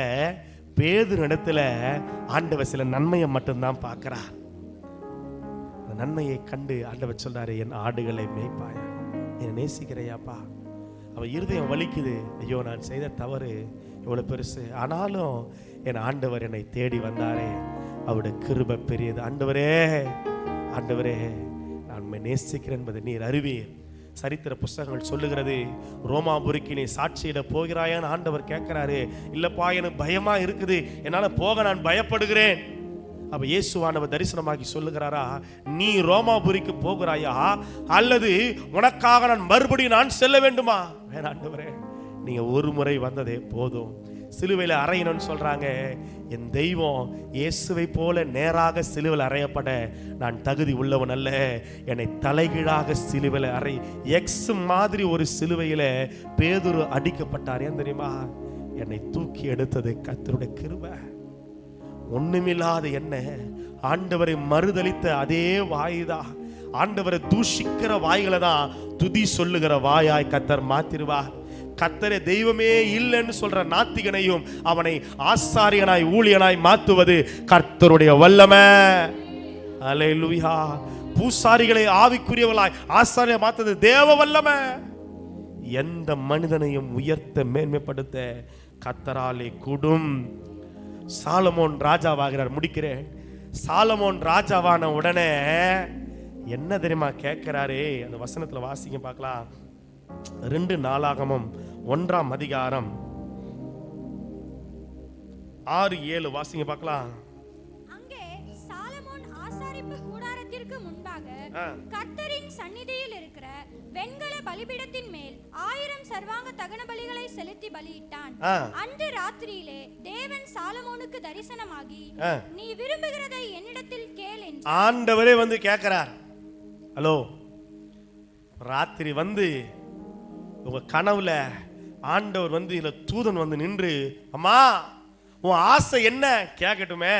பேதுருவிடத்துல ஆண்டவர் சில நன்மையை மட்டும்தான் பார்க்கிறார். அந்த நன்மையை கண்டு ஆண்டவர் சொல்றாரு, என் ஆடுகளை மேய்ப்பாயா, என்னை நேசிக்கிறையாப்பா. அவன் இருதயம் வலிக்குது, ஐயோ நான் செய்த தவறு இவ்வளவு பெருசு, ஆனாலும் என் ஆண்டவர் என்னை தேடி வந்தாரே, அவருடைய கிருபை பெரியது. ஆண்டவரே, ஆண்டவரே நான் நேசிக்கிறேன் என்பதை நீர் அறிவீர். சரித்திர புஸ்தகங்கள் சொல்லுகிறது, ரோமாபுரிக்கு நீ சாட்சியிட போகிறாயான்னு ஆண்டவர் கேட்கிறாரு. இல்லப்பா, எனக்கு பயமா இருக்குது, என்னால போக நான் பயப்படுகிறேன். அப்ப இயேசுவானவர் தரிசனமாகி சொல்லுகிறாரா, நீ ரோமாபுரிக்கு போகிறாயா அல்லது உனக்காக நான் மறுபடியும் நான் செல்ல வேண்டுமா? வேற ஆண்டவரே, நீங்க ஒரு முறை வந்ததே போதும். சிலுவையில் அறையணும்னு சொல்றாங்க. என் தெய்வம் இயேசுவை போல நேராக சிலுவையில் அறையப்பட நான் தகுதி உள்ளவன் அல்ல. என்னை தலைகீழாக சிலுவையில் அறை, எக்ஸ் மாதிரி ஒரு சிலுவையில பேதுரு அடிக்கப்பட்டார். ஏன் தெரியுமா? என்னை தூக்கி எடுத்தது கர்த்தருடைய கிருபை. ஒண்ணுமில்லாத என்ன ஆண்டவரை மறுதலித்த அதே வாய்தான், ஆண்டவரை தூஷிக்கிற வாய்களை தான் துதி சொல்லுகிற வாயாய் கர்த்தர் மாத்திருவார். கர்த்தரே தெய்வமே இல்லைன்னு சொல்ற நாத்திகனையும் அவனை ஆசாரியனாய் ஊழியனாய் மாத்துவது கர்த்தருடைய வல்லமை. அல்லேலூயா. பூசாரிகளை ஆவிக்குரியவளாய் ஆசாரிய மாத்தது தேவ வல்லமை. எந்த மனிதனையும் உயர்த்த மேன்மைப்படுத்த கர்த்தராலே கூடும். சாலமோன் ராஜாவாகிறார். முடிக்கிறேன். சாலமோன் ராஜாவான உடனே என்ன தெரியுமா கேட்கிறாரு? அந்த வசனத்துல வாசிங்க பார்க்கலாம். 2 நாளாகமம் 1ஆம் அதிகாரம் 6-7 வாசிங்க பார்க்கலாம். அங்கே சாலமோன் ஆசாரிப்பு கூடாரத்திற்கு முன்பாக கர்த்தரின் சந்நிதியில் இருக்கிற வெண்கல பலிபீடத்தின் மேல் 1000 சர்வாங்க தகன பலிகளை செலுத்தி பலியிட்டான். அன்று ராத்திரியிலே தேவன் சாலமோனுக்கு தரிசனமாகி, நீ விரும்புகிறதை என்னிடத்தில் கேள் என்று ஆண்டவரே வந்து கேட்கிறார். ஹலோ, ராத்திரி வந்து உங்க கனவுல ஆண்டவர் வந்து இல்ல தூதன் வந்து நின்று, அம்மா உன் ஆசை என்ன கேட்கட்டுமே?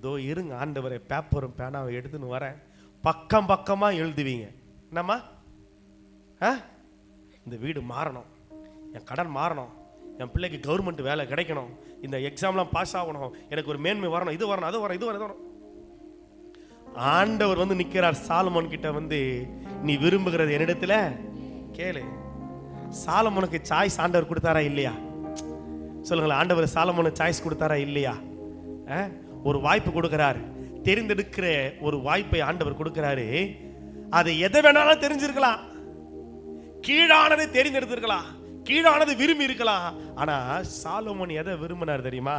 தோ இருங்க ஆண்டவரே, பேப்பரும் பேனாவை எடுத்துன்னு வரேன். பக்கம் பக்கமா எழுதுவீங்க. என்னம்மா? இந்த வீடு மாறணும், என் கடன் மாறணும், என் பிள்ளைக்கு கவர்மெண்ட் வேலை கிடைக்கணும், இந்த எக்ஸாம்லாம் பாஸ் ஆகணும், எனக்கு ஒரு மேன்மை வரணும், இது வரணும், அது வரணும், இது வரணும். ஆண்டவர் வந்து நிற்கிறார் சாலமோன் கிட்ட வந்து, நீ விரும்புகிறது என்னிடத்துல கேளு. சாலமோனுக்கு சாய்ஸ் ஆண்டவர் கொடுத்தாரா இல்லையா? சொல்லுங்களேன். ஆண்டவர் சாலமோனுக்கு சாய்ஸ் கொடுத்தாரா இல்லையா? ஒரு வாய்ப்பு கொடுக்கிறார். தெரிந்தெடுக்கிற ஒரு வாய்ப்பை ஆண்டவர் கொடுக்கிறாரு. அதை எதை வேணாலும் தெரிஞ்சிருக்கலாம், கீழானதை தெரிந்தெடுத்திருக்கலாம், கீழானது விரும்பி இருக்கலாம். ஆனா சாலமோன் எதை விரும்பினார் தெரியுமா?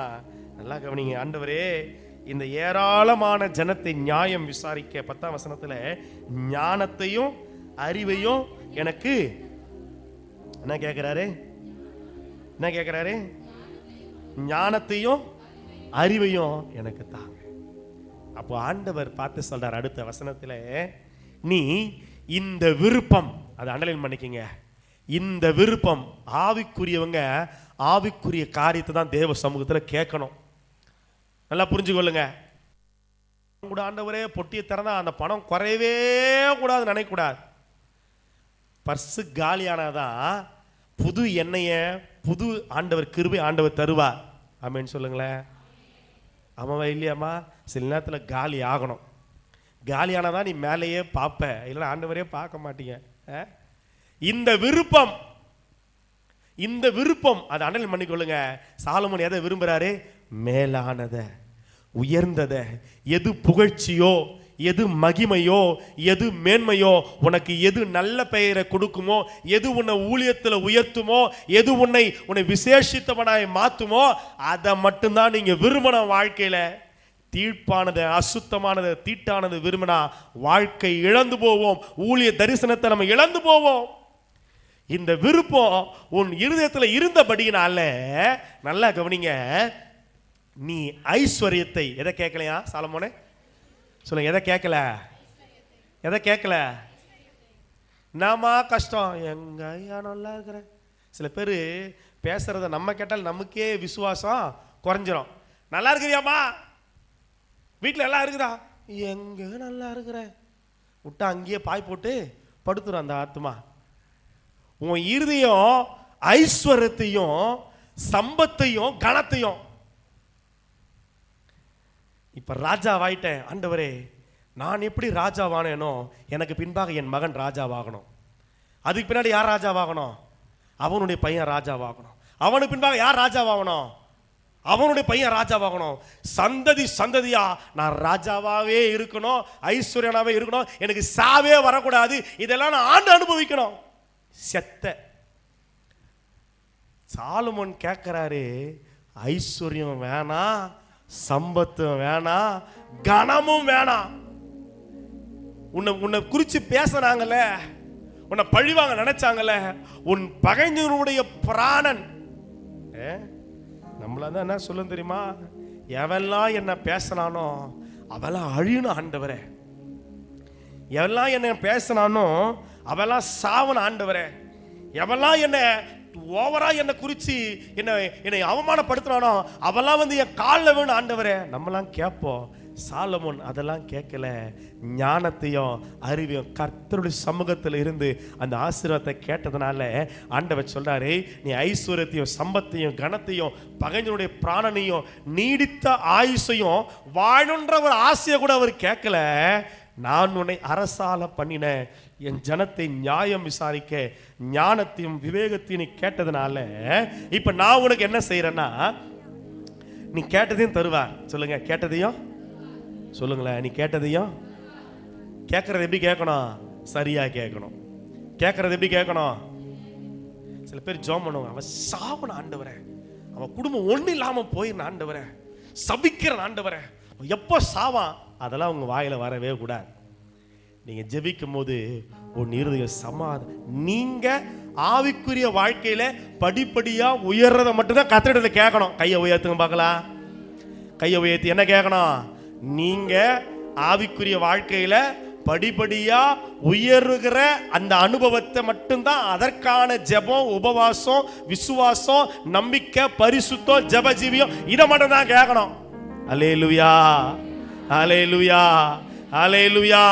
நல்லா கவனிங்க. ஆண்டவரே, இந்த ஏராளமான ஜனத்தை நியாயம் விசாரிக்க 10ஆம் வசனத்துல ஞானத்தையும் அறிவையும் எனக்கு என்ன கேட்கிறாரு? என்ன கேட்கிறாரு? ஞானத்தையும் அறிவையும் எனக்கு தாங்க. அப்போ ஆண்டவர் பார்த்து சொல்றார் அடுத்த வசனத்துல, நீ இந்த விருப்பம், அதை அண்டர்லைன் பண்ணிக்கங்க, இந்த விருப்பம் ஆவிக்குரியவங்க ஆவிக்குரிய காரியத்தை தான் தேவ சமூகத்தில் கேட்கணும். நல்லா புரிஞ்சுக்கொள்ளுங்க. கூட ஆண்டவரே பொட்டியை திறந்தா அந்த பணம் குறையவே கூடாது நினைக்கக்கூடாது. பர்ஸு காலியானாதான் புது எண்ணெயை புது ஆண்டவர் கிருபை ஆண்டவர் தருவார். ஆமேன்னு சொல்லுங்களேன். ஆமாவா இல்லையாம்மா? சில நேரத்தில் காலி ஆகணும். காலியானாதான் நீ மேலேயே பார்ப்ப, இல்லைன்னா ஆண்டவரே பார்க்க மாட்டீங்க. இந்த விருப்பம், இந்த விருப்பம் அதை அண்டர்லைன் பண்ணிக்கொள்ளுங்க. சாலமோன் எதை விரும்புறாரு? மேலானத, உயர்ந்தத, எது புகழ்ச்சியோ, எது மகிமையோ, எது மேன்மையோ, உனக்கு எது நல்ல பெயரை கொடுக்குமோ, எது உன்னை ஊழியத்தில் உயர்த்துமோ, எது உன்னை விசேஷித்தவனாய் மாற்றுமோ, அதை மட்டும்தான் நீங்க விரும்பின. வாழ்க்கையில தீர்ப்பானது, அசுத்தமானது, தீட்டானது விரும்பினா வாழ்க்கை இழந்து போவோம். ஊழிய தரிசனத்தை நம்ம இழந்து போவோம். இந்த விருப்பம் உன் இருதயத்தில் இருந்தபடியினால நல்லா கவனிங்க, நீ ஐஸ்வர்யத்தை எதை கேட்கலையா சாலமோனே? சொல்லுங்க, எதை கேட்கல? எதை கேட்கல? நாமா கஷ்டம், எங்க ஐயா நல்லா இருக்கிறேன். சில பேர் பேசுறத நம்ம கேட்டால் நமக்கே விசுவாசம் குறைஞ்சிரும். நல்லா இருக்கிறியாமா? வீட்டில் எல்லாம் இருக்குதா? எங்க நல்லா இருக்கிறேன். விட்டா அங்கேயே பாய் போட்டு படுத்துரும் அந்த ஆத்மா. உன் இருதயம் ஐஸ்வர்யத்தையும் சம்பத்தையும் கனத்தையும். இப்ப ராஜாவாயிட்டேன், ஆண்டவரே நான் எப்படி ராஜாவானேனோ எனக்கு பின்பாக என் மகன் ராஜாவாகணும். அதுக்கு பின்னாடி யார் ராஜாவாகணும்? அவனுடைய பையன் ராஜாவாகணும். அவனுக்கு பின்பாக யார் ராஜாவாகணும்? அவனுடைய பையன் ராஜாவாகணும். சந்ததி சந்ததியா நான் ராஜாவாவே இருக்கணும், ஐஸ்வர்யனாவே இருக்கணும், எனக்கு சாவே வரக்கூடாது. இதெல்லாம் நான் ஆண்டு அனுபவிக்கணும். செத்த சாலமோன் கேட்கிறாரு, ஐஸ்வர்யம் வேணாம், சம்பத்தும் வேணாம், கனமும் வேணாம். உன்னை குறிச்சு பேசுறாங்கல்ல, உன்னை பழிவாங்க நினைச்சாங்கல்ல, உன் பகைஞனுடைய பிராணன். நம்மளாதான் என்ன சொல்ல தெரியுமா? எவெல்லாம் என்ன பேசினானோ அவெல்லாம் அழியணும் ஆண்டவரே. எவெல்லாம் என்ன பேசினானோ அவெல்லாம் சாவன ஆண்டவரே. எவெல்லாம் என்ன ஓவரா என்னை குறிச்சு என்னை அவமானப்படுத்தினானோ அவெல்லாம் வந்து என் காலில் வேணும் ஆண்டவரே. நம்மலாம் கேட்போம், சாலமோன் அதெல்லாம் கேட்கல. ஞானத்தையும் அறிவையும் கர்த்தருடைய சமூகத்தில் இருந்து அந்த ஆசீர்வாதத்தை கேட்டதுனால ஆண்டவர் சொல்றாரு, நீ ஐஸ்வர்யத்தையும் சம்பத்தையும் கனத்தையும் பகைஞனுடைய பிராணனையும் நீடித்த ஆயுசையும் வாழணுன்ற ஒரு ஆசையை கூட அவர் கேட்கல. நான் உன்னை அரசால பண்ணின என் ஜனத்தை நியாயம் விசாரிக்க ஞானத்தையும் விவேகத்தையும் நீ கேட்டதுனால இப்ப நான் உனக்கு என்ன செய்யறேன்னா, நீ கேட்டதையும் தருவார். சொல்லுங்க, கேட்டதையும் சொல்லுங்களேன். நீ கேட்டதையும் கேட்கறது எப்படி கேட்கணும்? சரியா கேட்கணும். கேட்கறது எப்படி கேட்கணும்? சில பேர் ஜெபம் பண்ணுவாங்க, அவன் சாவன ஆண்டவரே, அவன் குடும்பம் ஒண்ணு இல்லாம போயிரு ஆண்டவரே, சபிக்கிற ஆண்டவரே, எப்போ சாவான், அதெல்லாம் உங்க வாயில வரவே கூடாது. நீங்க ஜெபிக்கும் போது உன் இருதய சமாதானம். நீங்க ஆவிக்குரிய வாழ்க்கையில படிப்படியா உயர்றத மட்டும்தான் கத்திரத்தை கேட்கணும். கையை உயர்த்துங்க பார்க்கலாம். கையை உயர்த்தி என்ன கேட்கணும்? நீங்க ஆவிக்குரிய வாழ்க்கையில படிப்படியா உயர்கிற அந்த அனுபவத்தை மட்டும்தான், அதற்கான ஜெபம், உபவாசம், விசுவாசம், நம்பிக்கை, பரிசுத்தம், ஜெபஜீவியம், இதை மட்டும் தான் கேட்கணும். அல்லேலூயா, அல்லேலூயா, அல்லேலூயா.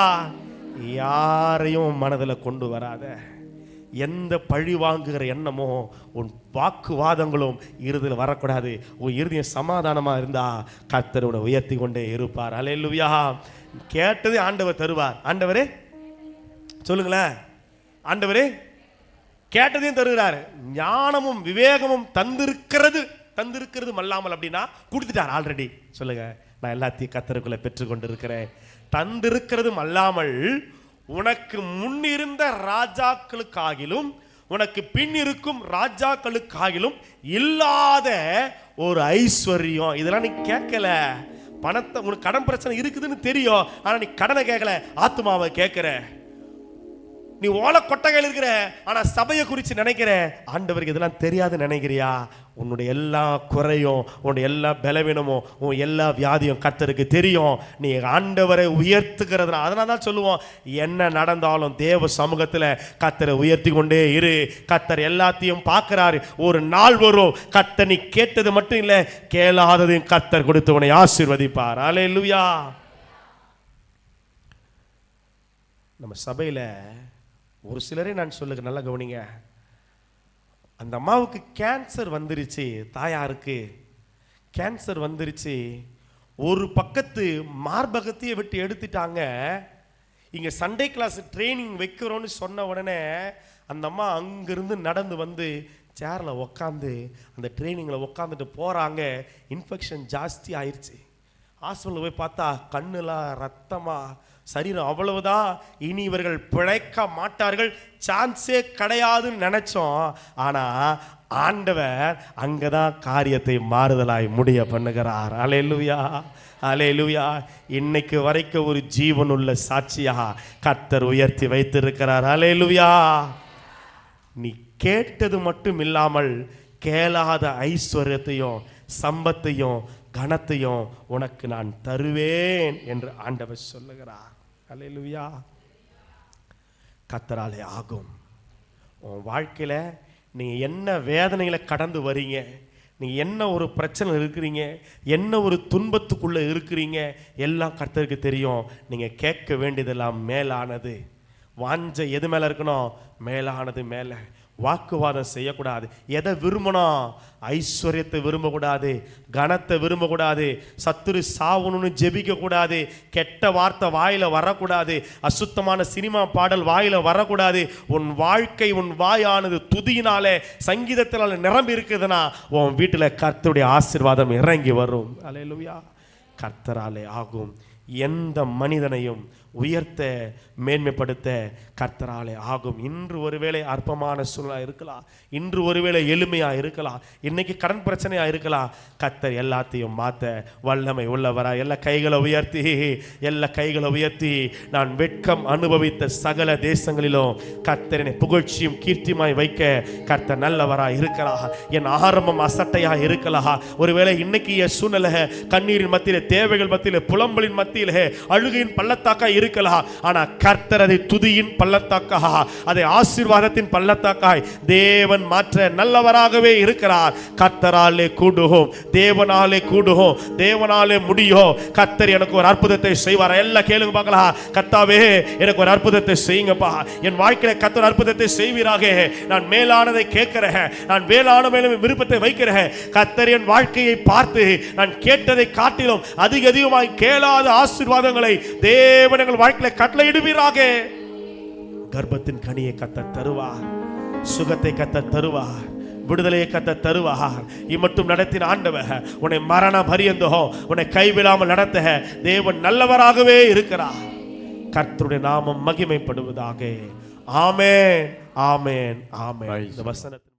யாரையும் மனதில் கொண்டு வராத, எந்த பழி வாங்குகிற எண்ணமோ உன் வாக்குவாதங்களும் இறுதியில் வரக்கூடாது. உன் இறுதிய சமாதானமா இருந்தா கர்த்தரோட உயர்த்தி கொண்டே இருப்பார். அல்லேலூயா. கேட்டது ஆண்டவர் தருவார். ஆண்டவரே சொல்லுங்களேன், ஆண்டவரே கேட்டதையும் தருகிறார். ஞானமும் விவேகமும் தந்திருக்கிறது மல்லாமல் அப்படின்னா கொடுத்துட்டார் ஆல்ரெடி. சொல்லுங்க, நான் எல்லாத்தையும் கர்த்தருக்குள்ள பெற்றுக்கொண்டு இருக்கிறேன். தந்திருக்கிறதும் அல்லாமல் உனக்கு முன்னிருந்த ராஜாக்களுக்காகிலும் உனக்கு பின் இருக்கும் ராஜாக்களுக்காகிலும் இல்லாத ஒரு ஐஸ்வர்யம். இதெல்லாம் நீ கேட்கல. பணத்தை, உனக்கு கடன் பிரச்சனை இருக்குதுன்னு தெரியும், ஆனா நீ கடனை கேட்கல, ஆத்மாவை கேட்கிற. நீ ஓலை கொட்டகையில் இருக்கிற, ஆனா சபையை குறித்து நினைக்கிற. ஆண்டவருக்கு இதெல்லாம் தெரியாது நினைக்கிறியா? உன்னுடைய எல்லா குறையும், உன்னுடைய எல்லா பலவீனமும், உன் எல்லா வியாதியும் கர்த்தருக்கு தெரியும். நீ ஆண்டவரை உயர்த்துகிறது. அதனால தான் சொல்லுவோம், என்ன நடந்தாலும் தேவ சமூகத்தில் கர்த்தரை உயர்த்தி கொண்டே இரு. கர்த்தர் எல்லாத்தையும் பார்க்கிறாரு. ஒரு நாள் வரும், கர்த்தர் நீ கேட்டது மட்டும் இல்லை, கேளாததையும் கர்த்தர் கொடுத்து உன்னை ஆசீர்வதிப்பார். அல்லேலூயா. நம்ம சபையில் ஒரு சிலரே நான் சொல்லுங்க, நல்லா கவனிங்க. அந்த அம்மாவுக்கு கேன்சர் வந்துருச்சு, தாயாருக்கு கேன்சர் வந்துருச்சு. ஒரு பக்கத்து மார்பகத்தையே விட்டு எடுத்துட்டாங்க. இங்கே சண்டே கிளாஸ் ட்ரைனிங் வைக்கிறோன்னு சொன்ன உடனே அந்த அம்மா அங்கிருந்து நடந்து வந்து சேரில் உக்காந்து அந்த ட்ரைனிங்கில் உக்காந்துட்டு போகிறாங்க. இன்ஃபெக்ஷன் ஜாஸ்தி ஆயிடுச்சு. ஹாஸ்பிட்டலில் போய் பார்த்தா கண்ணுலாம் ரத்தமா, சரீரம் அவ்வளவுதான், இனி இவர்கள் பிழைக்க மாட்டார்கள், சான்ஸே கிடையாதுன்னு நினைச்சோம். ஆனா ஆண்டவர் அங்கதான் காரியத்தை மாறுதலாய் முடிய பண்ணுகிறார். அல்லேலூயா, அல்லேலூயா. இன்னைக்கு வரைக்கும் ஒரு ஜீவனுள்ள சாட்சியா கர்த்தர் உயர்த்தி வைத்திருக்கிறார். அல்லேலூயா. நீ கேட்டது மட்டும் இல்லாமல் கேளாத ஐஸ்வர்யத்தையும் சம்பத்தையும் கனத்தையும் உனக்கு நான் தருவேன் என்று ஆண்டவர் சொல்லுகிறார். அல்லேலூயா. கர்த்தராலே ஆகும். உன் வாழ்க்கையில நீங்க என்ன வேதனைகளை கடந்து வரீங்க, நீங்க என்ன ஒரு பிரச்சனை இருக்கிறீங்க, என்ன ஒரு துன்பத்துக்குள்ள இருக்கிறீங்க, எல்லாம் கர்த்தருக்கு தெரியும். நீங்க கேட்க வேண்டியதெல்லாம் மேலானது. வாஞ்சை எது மேல இருக்கணும்? மேலானது மேல. வாக்குவாதம் செய்யக்கூடாது. எதை விரும்பணும்? ஐஸ்வர்யத்தை விரும்பக்கூடாது, கனத்தை விரும்பக்கூடாது, சத்துரு சாவணும்னு ஜெபிக்க கூடாது, கெட்ட வார்த்தை வாயில வரக்கூடாது, அசுத்தமான சினிமா பாடல் வாயில வரக்கூடாது. உன் வாழ்க்கை, உன் வாயானது துதியினாலே சங்கீதத்தினால நிரம்பி இருக்குதுன்னா உன் வீட்டில் கர்த்தருடைய ஆசீர்வாதம் இறங்கி வரும். அல்லேலூயா. கர்த்தராலே ஆகும். எந்த மனிதனையும் உயர்த்த மேன்மைப்படுத்த கர்த்தராலே ஆகும். இன்று ஒருவேளை அற்பமான சூழ்நிலை இருக்கலாம், இன்று ஒருவேளை எளிமையா இருக்கலாம், இன்னைக்கு கடன் பிரச்சனையா இருக்கலாம். கர்த்தர் எல்லாத்தையும் மாற்ற வல்லமை உள்ளவரா. எல்லா கைகளை உயர்த்தி நான் வெட்கம் அனுபவித்த சகல தேசங்களிலும் கர்த்தரினை புகழ்ச்சியும் கீர்த்தியுமாய் வைக்க கர்த்தர் நல்லவரா இருக்கலாம். என் ஆரம்பம் அசட்டையா இருக்கலாம். ஒருவேளை இன்னைக்கு என் சூழ்நிலை கண்ணீரின் மத்தியில, தேவைகள் மத்தியில, புலம்பலின் மத்தியில, அழுகையின் பள்ளத்தாக்கா இருக்கலாம். ஆனா கர்த்தர் அதை துதியின் பள்ளத்தாக்காக, அதை ஆசீர்வாதத்தின் பள்ளத்தாக்காய் தேவன் மாற்ற நல்லவராகவே இருக்கிறார். கர்த்தராலே கூடுவோம், தேவனாலே கூடுவோம், தேவனாலே முடியும். கர்த்தர் எனக்கு ஒரு அற்புதத்தை செய்வார். எல்லாம் கேளுங்க பார்க்கலாம். கர்த்தாவே எனக்கு ஒரு அற்புதத்தை செய்யுங்கப்பா, என் வாழ்க்கையில கர்த்தர் அற்புதத்தை செய்வீராக. நான் மேலானதை கேட்கிறேன், நான் மேலான மேலும் விருப்பத்தை வைக்கிறேன். கர்த்தர் என் வாழ்க்கையை பார்த்து நான் கேட்டதை காட்டிலும் அதிகமாய் கேளாத ஆசீர்வாதங்களை தேவன் எங்கள் வாழ்க்கையில கட்டளையிடுவீராக. கர்ப்பத்தின் கனியை கர்த்தர் தருவார், சுகத்தை கர்த்தர் தருவார், விடுதலையை கர்த்தர் தருவார். இம்மட்டும் நடத்தின ஆண்டவர் உன்னை மரண பரியந்தோ உன்னை கைவிடாமல் நடத்த தேவன் நல்லவராகவே இருக்கிறார். கர்த்தருடைய நாமம் மகிமைப்படுவதாக. ஆமென், ஆமென், ஆமென். இந்த வசனத்தை